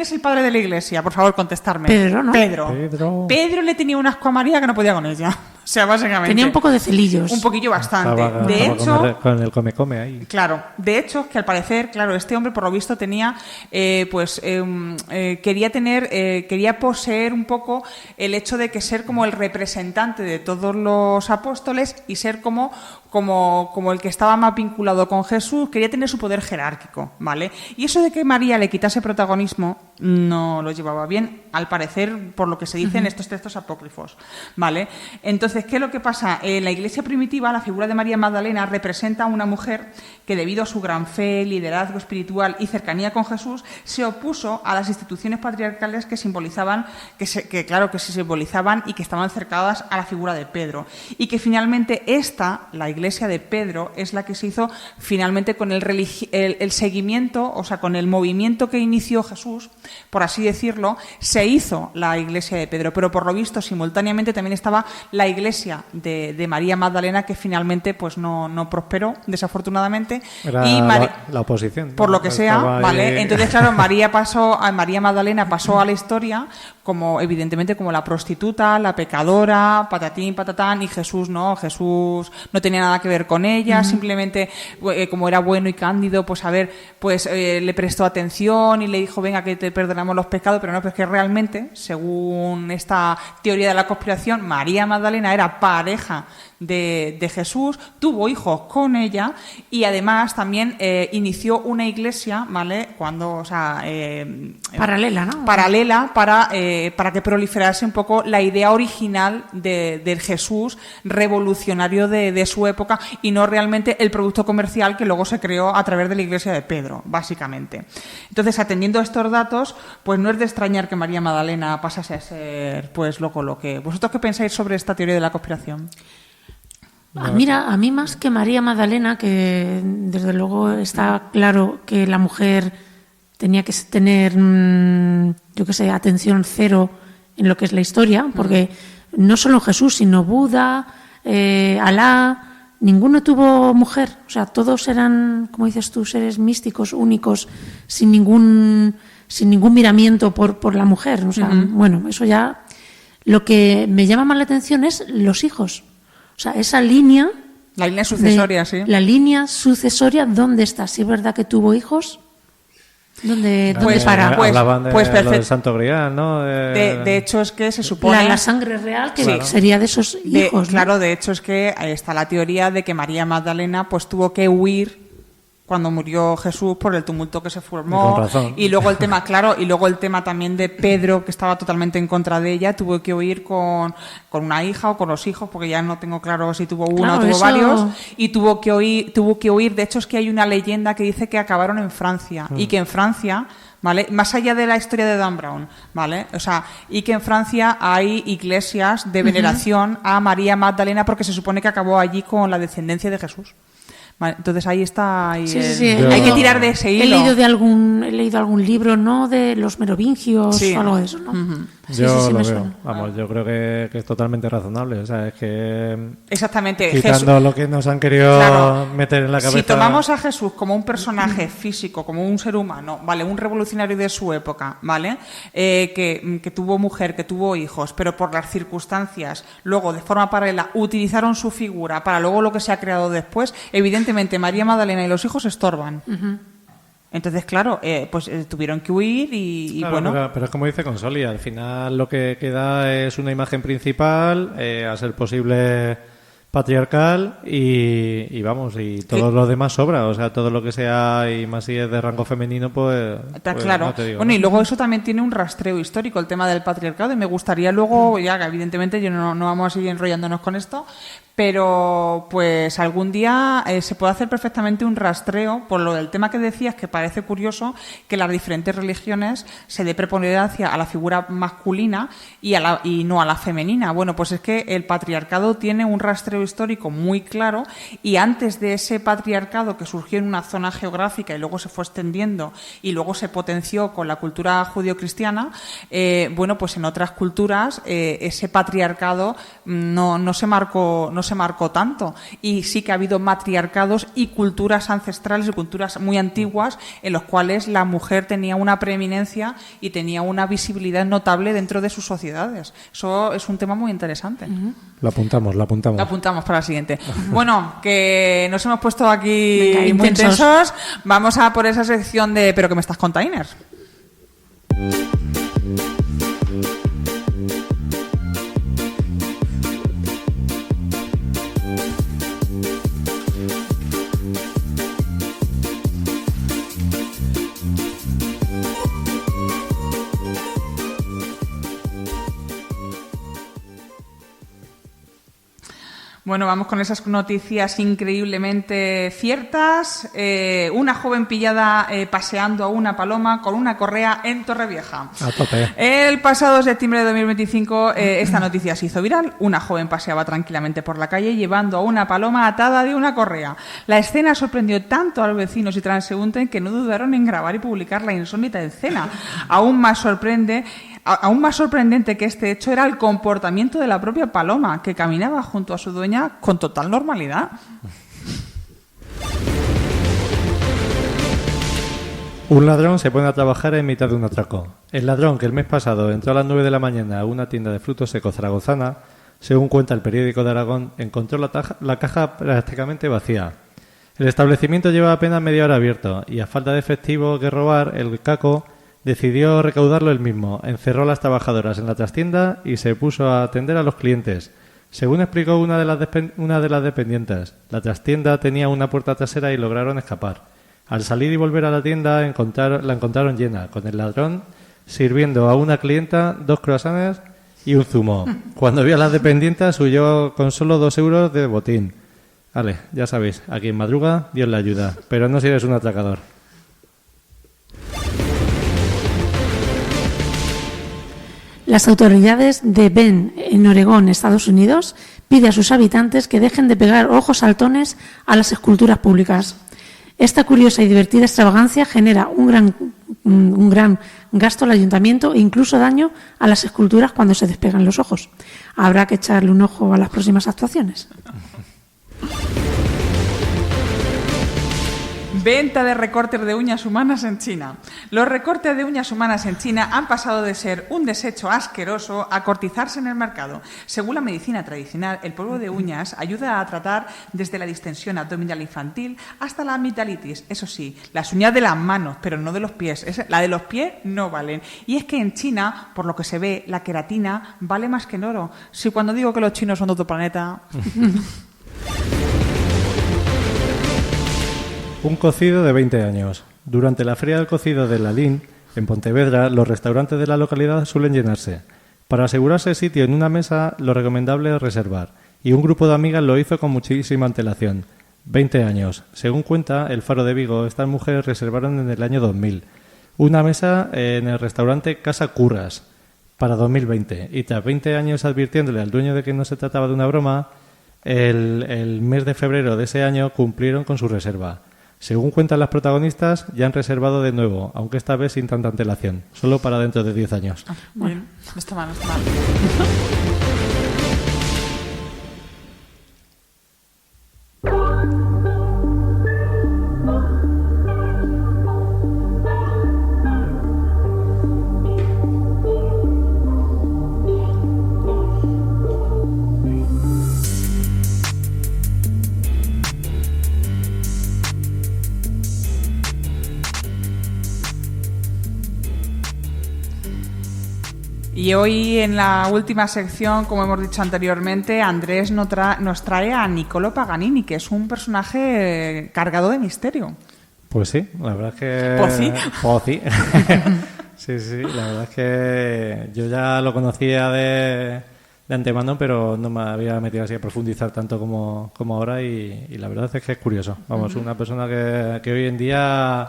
es el padre de la Iglesia? Por favor, contestarme. Pedro, ¿no? Pedro le tenía un asco a María que no podía con ella. O sea, básicamente. Tenía un poco de celillos. Un poquillo bastante. De hecho, con el come ahí. Claro. De hecho, que al parecer, claro, este hombre por lo visto tenía, quería poseer un poco el hecho de que ser como el representante de todos los apóstoles y ser como el que estaba más vinculado con Jesús, quería tener su poder jerárquico, ¿vale? Y eso de que María le quitase protagonismo no lo llevaba bien, al parecer, por lo que se dice en estos textos apócrifos, ¿vale? Entonces, ¿qué es lo que pasa? En la Iglesia primitiva, la figura de María Magdalena representa a una mujer que, debido a su gran fe, liderazgo espiritual y cercanía con Jesús, se opuso a las instituciones patriarcales que simbolizaban, que se simbolizaban y que estaban cercadas a la figura de Pedro. Y que finalmente la Iglesia de Pedro, es la que se hizo finalmente con el seguimiento, o sea, con el movimiento que inició Jesús, por así decirlo, se hizo la Iglesia de Pedro, pero por lo visto simultáneamente también estaba la Iglesia de María Magdalena, que finalmente pues no prosperó, desafortunadamente. La oposición. Por lo que sea, ¿vale? Entonces, claro, María Magdalena pasó a la historia como, evidentemente, como la prostituta, la pecadora, patatín, patatán, y Jesús no tenía nada que ver con ella, simplemente, como era bueno y cándido, le prestó atención y le dijo: venga, que te perdonamos los pecados, pero no, pues que realmente, según esta teoría de la conspiración, María Magdalena era pareja de Jesús, tuvo hijos con ella y además también inició una iglesia, ¿vale? Paralela, ¿no? Paralela para que proliferase un poco la idea original del Jesús revolucionario de su época y no realmente el producto comercial que luego se creó a través de la Iglesia de Pedro, básicamente. Entonces, atendiendo a estos datos, pues no es de extrañar que María Magdalena pasase a ser, pues, lo que... ¿Vosotros qué pensáis sobre esta teoría de la conspiración? Mira, a mí más que María Magdalena, que desde luego está claro que la mujer tenía que tener, atención cero en lo que es la historia, porque no solo Jesús, sino Buda, Alá, ninguno tuvo mujer. O sea, todos eran, como dices tú, seres místicos, únicos, sin ningún miramiento por la mujer. O sea, bueno, eso ya... Lo que me llama más la atención es los hijos. O sea, esa línea La línea sucesoria, sí. La línea sucesoria, ¿dónde está? Si es verdad que tuvo hijos, ¿dónde para? Hablaban de lo del Santo Grial, ¿no? De hecho, es que se supone... La sangre real, que sería de esos hijos, ¿no? Claro, de hecho, es que está la teoría de que María Magdalena pues tuvo que huir cuando murió Jesús por el tumulto que se formó. Y luego el tema, y luego el tema también de Pedro, que estaba totalmente en contra de ella, tuvo que huir con una hija o con los hijos, porque ya no tengo claro si tuvo una o tuvo varios, y tuvo que huir. De hecho, es que hay una leyenda que dice que acabaron en Francia, y que en Francia, ¿vale? Más allá de la historia de Dan Brown, ¿vale? O sea, y que en Francia hay iglesias de veneración a María Magdalena, porque se supone que acabó allí con la descendencia de Jesús. Vale, entonces ahí está. Hay que tirar de ese hilo. He leído algún libro, ¿no? De los merovingios o algo de eso, ¿no? Yo lo veo. Vamos, yo creo que es totalmente razonable. O sea, es que. Exactamente. Quitando lo que nos han querido meter en la cabeza. Si tomamos a Jesús como un personaje físico, como un ser humano, ¿vale? Un revolucionario de su época, ¿vale? Que tuvo mujer, que tuvo hijos, pero por las circunstancias, luego de forma paralela, utilizaron su figura para luego lo que se ha creado después, evidentemente María Magdalena y los hijos estorban. Entonces, claro, pues tuvieron que huir y claro, bueno. Pero es como dice Consoli, al final lo que queda es una imagen principal, a ser posible patriarcal y vamos, y todo lo demás sobra, o sea, todo lo que sea y más si es de rango femenino, pues claro. No te digo, bueno, ¿no? Y luego eso también tiene un rastreo histórico, el tema del patriarcado, y me gustaría luego, ya que evidentemente yo no vamos a seguir enrollándonos con esto, pero pues algún día se puede hacer perfectamente un rastreo por lo del tema que decías, que parece curioso que las diferentes religiones se dé preponderancia a la figura masculina y no a la femenina. Bueno, pues es que el patriarcado tiene un rastreo histórico muy claro, y antes de ese patriarcado que surgió en una zona geográfica y luego se fue extendiendo y luego se potenció con la cultura judio-cristiana, bueno, pues en otras culturas ese patriarcado no se marcó tanto, y sí que ha habido matriarcados y culturas ancestrales y culturas muy antiguas en los cuales la mujer tenía una preeminencia y tenía una visibilidad notable dentro de sus sociedades. Eso es un tema muy interesante. Lo apuntamos. Lo apuntamos para la siguiente. Bueno, que nos hemos puesto aquí muy intensos. Vamos a por esa sección de ¿pero qué me estás containers? Bueno, vamos con esas noticias increíblemente ciertas. Una joven pillada paseando a una paloma con una correa en Torrevieja. A tope. El pasado septiembre de 2025 esta noticia se hizo viral. Una joven paseaba tranquilamente por la calle llevando a una paloma atada de una correa. La escena sorprendió tanto a los vecinos y transeúntes que no dudaron en grabar y publicar la insólita escena. Aún más sorprendente que este hecho era el comportamiento de la propia paloma, que caminaba junto a su dueña con total normalidad. Un ladrón se pone a trabajar en mitad de un atraco. El ladrón, que el mes pasado entró a las 9 de la mañana a una tienda de frutos secos zaragozana, según cuenta el periódico de Aragón, encontró la caja prácticamente vacía. El establecimiento lleva apenas media hora abierto y, a falta de efectivo que robar, el caco decidió recaudarlo él mismo, encerró a las trabajadoras en la trastienda y se puso a atender a los clientes. Según explicó una de las dependientes, la trastienda tenía una puerta trasera y lograron escapar. Al salir y volver a la tienda la encontraron llena, con el ladrón sirviendo a una clienta 2 croissants y un zumo. Cuando vio a las dependientes huyó con solo 2 euros de botín. Vale, ya sabéis, a quien madruga, Dios le ayuda, pero no si eres un atracador. Las autoridades de Bend, en Oregón, Estados Unidos, piden a sus habitantes que dejen de pegar ojos saltones a las esculturas públicas. Esta curiosa y divertida extravagancia genera un gran gasto al ayuntamiento e incluso daño a las esculturas cuando se despegan los ojos. Habrá que echarle un ojo a las próximas actuaciones. Venta de recortes de uñas humanas en China. Los recortes de uñas humanas en China han pasado de ser un desecho asqueroso a cotizarse en el mercado. Según la medicina tradicional, el polvo de uñas ayuda a tratar desde la distensión abdominal infantil hasta la amigdalitis. Eso sí, las uñas de las manos, pero no de los pies. La de los pies no valen. Y es que en China, por lo que se ve, la queratina vale más que el oro. Si cuando digo que los chinos son de otro planeta... Un cocido de 20 años. Durante la Feria del Cocido de Lalín, en Pontevedra, los restaurantes de la localidad suelen llenarse. Para asegurarse sitio en una mesa, lo recomendable es reservar. Y un grupo de amigas lo hizo con muchísima antelación. 20 años. Según cuenta El Faro de Vigo, estas mujeres reservaron en el año 2000 una mesa en el restaurante Casa Curras para 2020. Y tras 20 años advirtiéndole al dueño de que no se trataba de una broma, el mes de febrero de ese año cumplieron con su reserva. Según cuentan las protagonistas, ya han reservado de nuevo, aunque esta vez sin tanta antelación, solo para dentro de 10 años. Bueno, no está mal, no está mal. Y hoy, en la última sección, como hemos dicho anteriormente, Andrés nos trae a Niccolò Paganini, que es un personaje cargado de misterio. Pues sí, la verdad es que... ¿Pues sí? Pues sí. Sí, la verdad es que yo ya lo conocía de antemano, pero no me había metido así a profundizar tanto como ahora y la verdad es que es curioso. Vamos, una persona que hoy en día...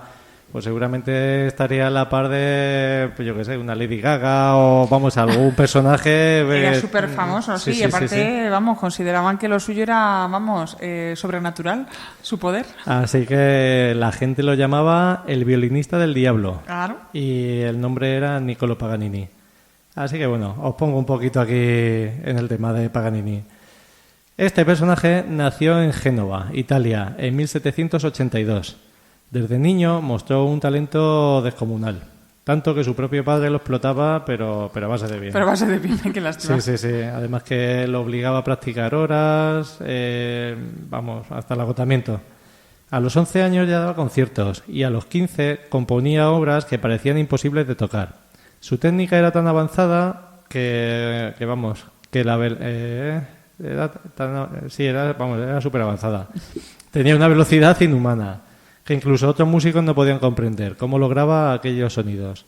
pues seguramente estaría a la par de, pues yo qué sé, una Lady Gaga o, vamos, algún personaje... Era súper famoso, sí, y aparte, sí. Vamos, consideraban que lo suyo era, vamos, sobrenatural, su poder. Así que la gente lo llamaba el violinista del diablo. Claro. Y el nombre era Niccolò Paganini. Así que bueno, os pongo un poquito aquí en el tema de Paganini. Este personaje nació en Génova, Italia, en 1782. Desde niño mostró un talento descomunal, tanto que su propio padre lo explotaba, pero a base de bien. Pero a base de bien, que lástima. Sí. Además que lo obligaba a practicar horas, vamos, hasta el agotamiento. A los 11 años ya daba conciertos y a los 15 componía obras que parecían imposibles de tocar. Su técnica era tan avanzada que era súper avanzada. Tenía una velocidad inhumana que incluso otros músicos no podían comprender cómo lograba aquellos sonidos.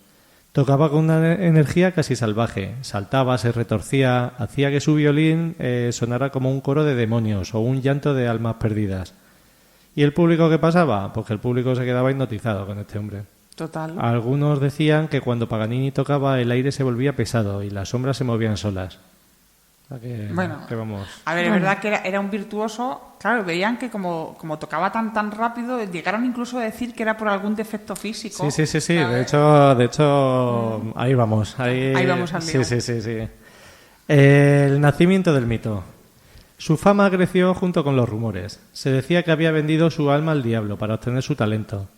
Tocaba con una energía casi salvaje, saltaba, se retorcía, hacía que su violín sonara como un coro de demonios o un llanto de almas perdidas. ¿Y el público qué pasaba? Pues que el público se quedaba hipnotizado con este hombre. Total. Algunos decían que cuando Paganini tocaba el aire se volvía pesado y las sombras se movían solas. Vamos. A ver, es verdad que era un virtuoso. Claro, veían que como tocaba tan rápido, llegaron incluso a decir que era por algún defecto físico. Sí. De hecho, ahí vamos. Ahí vamos al lío. Sí. El nacimiento del mito. Su fama creció junto con los rumores. Se decía que había vendido su alma al diablo para obtener su talento.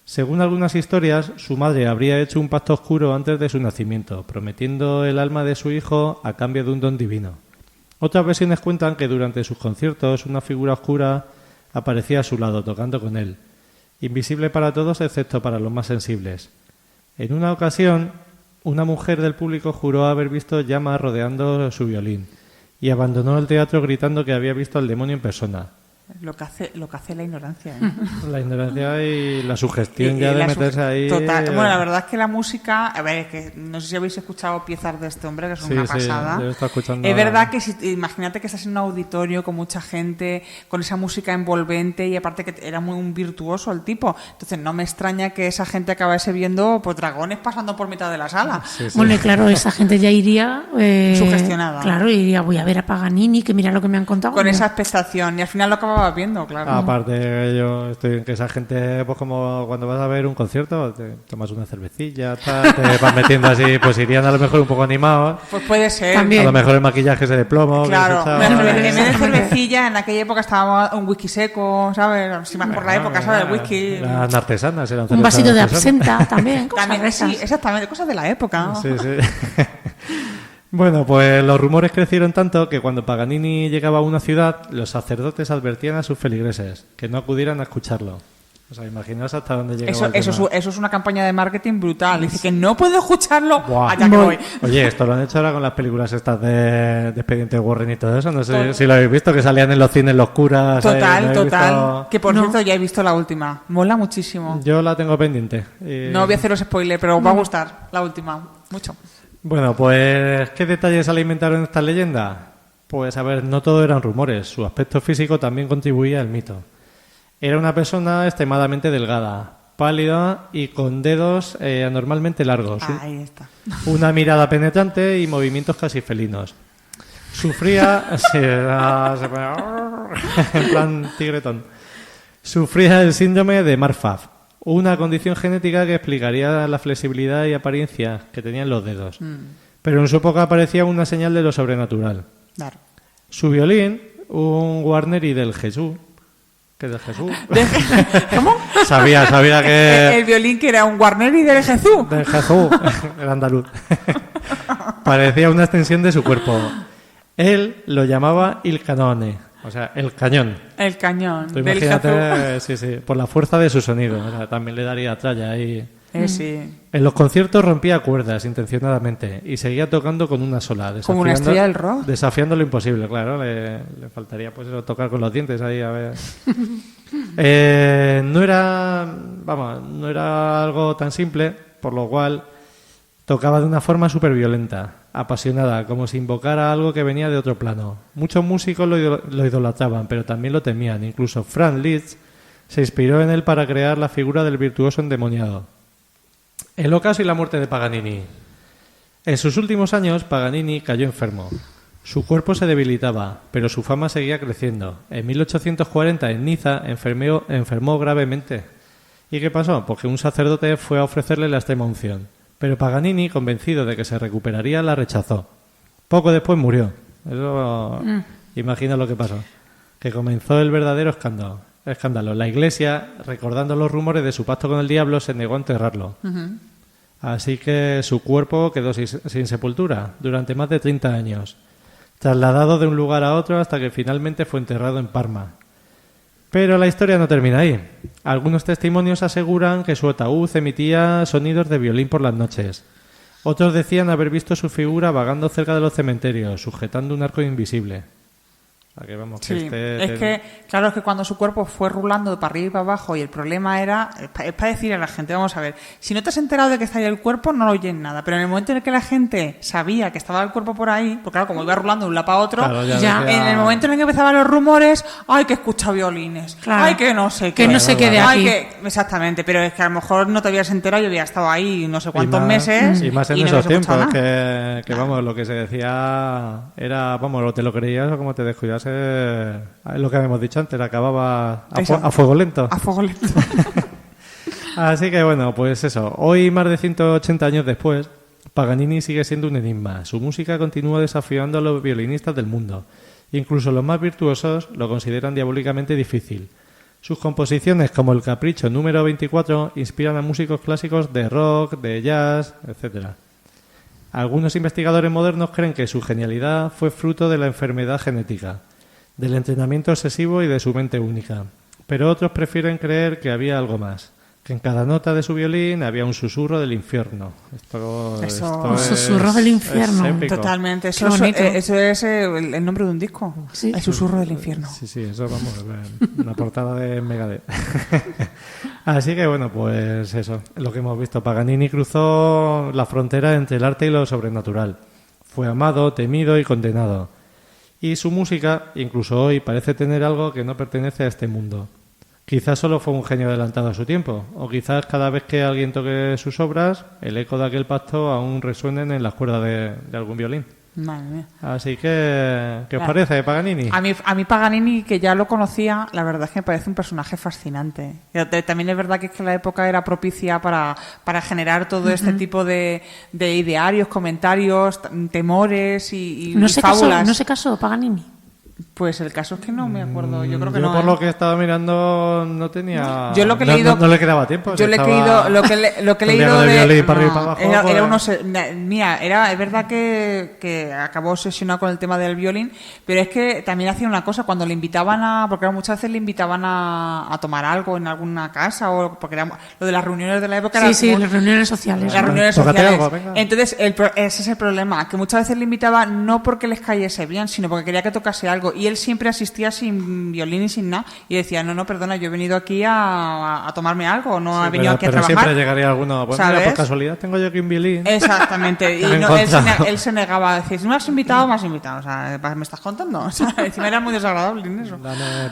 Según algunas historias, su madre habría hecho un pacto oscuro antes de su nacimiento, prometiendo el alma de su hijo a cambio de un don divino. Otras versiones cuentan que durante sus conciertos una figura oscura aparecía a su lado tocando con él, invisible para todos excepto para los más sensibles. En una ocasión, una mujer del público juró haber visto llamas rodeando su violín y abandonó el teatro gritando que había visto al demonio en persona. Lo que hace la ignorancia, La ignorancia y la sugestión de meterse ahí. Total. Bueno, la verdad es que la música, a ver, que no sé si habéis escuchado piezas de este hombre, que son una pasada. Yo estoy escuchando es verdad que imagínate que estás en un auditorio con mucha gente, con esa música envolvente y aparte que era muy un virtuoso el tipo. Entonces no me extraña que esa gente acabase viendo pues dragones pasando por mitad de la sala. Sí. Bueno, y claro, esa gente ya iría sugestionada. Claro, iría, voy a ver a Paganini, que mira lo que me han contado. Con esa expectación. Y al final lo acaba acababas viendo, claro. Aparte, yo estoy en que esa gente, pues como cuando vas a ver un concierto, te tomas una cervecilla, te vas metiendo así, pues irían a lo mejor un poco animados. Pues puede ser. También. A lo mejor el maquillaje ese de plomo. Claro, en vez de cervecilla, en aquella época estábamos un whisky seco, ¿sabes? Si más por la época, ¿sabes? El whisky. Eran artesanas, eran Un vasito de artesanas. absenta también. También, sí, exactamente, cosas de la época, ¿no? Sí, sí. Bueno, pues los rumores crecieron tanto que cuando Paganini llegaba a una ciudad, los sacerdotes advertían a sus feligreses que no acudieran a escucharlo. O sea, imaginaos hasta dónde llegaba el tema. Eso es una campaña de marketing brutal. Dice que no puedo escucharlo, Buah. allá que voy. Oye, esto lo han hecho ahora con las películas estas de Expediente Warren y todo eso. No sé si lo habéis visto, que salían en los cines los curas. Total. Visto... Que por cierto ya he visto la última. Mola muchísimo. Yo la tengo pendiente. No voy a haceros spoiler, pero os va a gustar la última. Mucho. Bueno, pues, ¿qué detalles alimentaron esta leyenda? Pues, a ver, no todo eran rumores. Su aspecto físico también contribuía al mito. Era una persona extremadamente delgada, pálida y con dedos anormalmente largos. Ahí está. Una mirada penetrante y movimientos casi felinos. Sufría... en plan tigretón. Sufría el síndrome de Marfan, una condición genética que explicaría la flexibilidad y apariencia que tenían los dedos. Pero en su época parecía una señal de lo sobrenatural. Claro. Su violín, un Guarneri del Jesús. ¿Qué del Jesús? ¿Cómo? Sabía que... El violín que era un Guarneri del Jesús. Del Jesús, el andaluz. Parecía una extensión de su cuerpo. Él lo llamaba il canone, o sea, el cañón. El cañón. Tú del imagínate, Jesús. sí, por la fuerza de su sonido. O sea, también le daría tralla ahí. Sí. En los conciertos rompía cuerdas intencionadamente y seguía tocando con una sola. Como una estrella del rock. Desafiando lo imposible, claro. Le faltaría pues eso, tocar con los dientes ahí a ver. No era algo tan simple, por lo cual tocaba de una forma súper violenta, apasionada, como si invocara algo que venía de otro plano. Muchos músicos lo idolatraban, pero también lo temían. Incluso Franz Liszt se inspiró en él para crear la figura del virtuoso endemoniado. El ocaso y la muerte de Paganini. En sus últimos años, Paganini cayó enfermo. Su cuerpo se debilitaba, pero su fama seguía creciendo. En 1840, en Niza, enfermó gravemente. ¿Y qué pasó? Pues que un sacerdote fue a ofrecerle la extrema unción. Pero Paganini, convencido de que se recuperaría, la rechazó. Poco después murió. Eso... Imagina lo que pasó. Que comenzó el verdadero escándalo. La Iglesia, recordando los rumores de su pacto con el diablo, se negó a enterrarlo. Así que su cuerpo quedó sin sepultura durante más de 30 años, trasladado de un lugar a otro hasta que finalmente fue enterrado en Parma. Pero la historia no termina ahí. Algunos testimonios aseguran que su ataúd emitía sonidos de violín por las noches. Otros decían haber visto su figura vagando cerca de los cementerios, sujetando un arco invisible. Que vamos, sí, claro, es que cuando su cuerpo fue rulando para arriba y para abajo y el problema es para decir a la gente, vamos a ver, si no te has enterado de que está ahí el cuerpo, no lo oyes nada, pero en el momento en el que la gente sabía que estaba el cuerpo por ahí, porque claro, como iba rulando de un lado para otro, claro, en el momento en el que empezaban los rumores, ay, que escucha violines, claro, ay, que no sé qué, que no se quede aquí. Exactamente, pero es que a lo mejor no te habías enterado y habías estado ahí no sé cuántos meses y más en y esos no tiempos que vamos, lo que se decía era, vamos, lo te lo creías o como te descuidas, lo que habíamos dicho antes, acababa a fuego lento. A fuego lento. Así que bueno, pues eso. Hoy, más de 180 años después, Paganini sigue siendo un enigma. Su música continúa desafiando a los violinistas del mundo. Incluso los más virtuosos lo consideran diabólicamente difícil. Sus composiciones, como el Capricho número 24, inspiran a músicos clásicos de rock, de jazz, etcétera. Algunos investigadores modernos creen que su genialidad fue fruto de la enfermedad genética, del entrenamiento obsesivo y de su mente única. Pero otros prefieren creer que había algo más, que en cada nota de su violín había un susurro del infierno. Un susurro del infierno. Totalmente. Eso es el nombre de un disco. ¿Sí? El susurro del infierno. Sí, eso vamos, una portada de Megadeth. Así que bueno, pues eso, lo que hemos visto. Paganini cruzó la frontera entre el arte y lo sobrenatural. Fue amado, temido y condenado. Y su música, incluso hoy, parece tener algo que no pertenece a este mundo. Quizás solo fue un genio adelantado a su tiempo, o quizás cada vez que alguien toque sus obras, el eco de aquel pacto aún resuenen en las cuerdas de algún violín. Madre mía. Así que, ¿qué os parece Paganini? A mí Paganini, que ya lo conocía, la verdad es que me parece un personaje fascinante. También es verdad que la época era propicia para generar todo este tipo de idearios, comentarios, temores y fábulas. ¿No se casó Paganini? Pues el caso es que no me acuerdo. Yo creo que no. Por lo que estaba mirando no tenía. Yo lo que he leído. No le quedaba tiempo. Yo lo que he leído de. Para abajo, era unos. Mira, es verdad que acabó obsesionado con el tema del violín, pero es que también hacía una cosa cuando le invitaban porque muchas veces le invitaban a tomar algo en alguna casa o porque era lo de las reuniones de la época. Sí, las reuniones sociales. Las reuniones sociales. Entonces ese es el problema, que muchas veces le invitaba no porque les cayese bien, sino porque quería que tocase algo. Y él siempre asistía sin violín y sin nada. Y decía, no, perdona, yo he venido aquí a tomarme algo, no he venido aquí a trabajar. Pero siempre llegaría alguno, pues mira, por casualidad tengo yo aquí un violín. Exactamente. Y él se negaba a decir, si no me has invitado, me has invitado. O sea, ¿me estás contando? O sea, encima era muy desagradable en eso.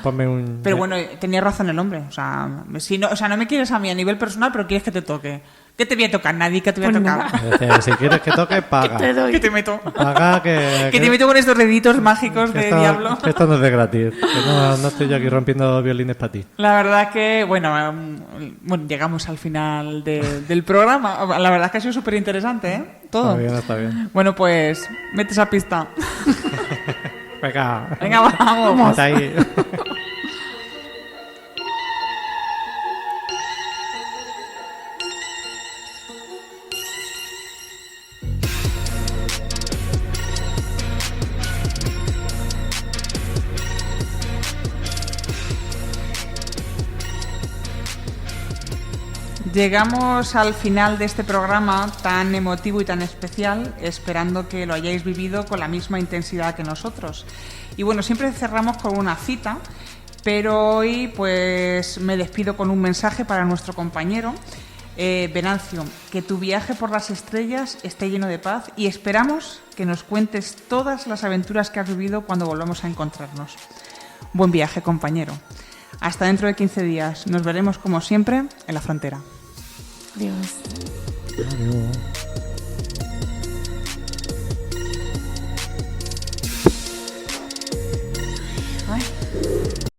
Ponme un... Pero bueno, tenía razón el hombre. O sea, no me quieres a mí a nivel personal, pero quieres que te toque. ¿Qué te voy a tocar? Nadie que te voy a tocar. Si quieres que toque, paga. ¿Qué te doy? ¿Qué te meto? Paga que te meto con estos deditos mágicos de diablo. Que esto no es de gratis. Que no estoy yo aquí rompiendo violines para ti. La verdad que, bueno, llegamos al final del programa. La verdad es que ha sido súper interesante, ¿eh? Todo. Está bien. Bueno, pues, mete esa pista. Venga, vamos. Hasta ahí. Llegamos al final de este programa tan emotivo y tan especial, esperando que lo hayáis vivido con la misma intensidad que nosotros. Y bueno, siempre cerramos con una cita, pero hoy pues me despido con un mensaje para nuestro compañero. Venancio, que tu viaje por las estrellas esté lleno de paz y esperamos que nos cuentes todas las aventuras que has vivido cuando volvamos a encontrarnos. Buen viaje, compañero. Hasta dentro de 15 días. Nos veremos como siempre en la frontera. Adiós. Adiós.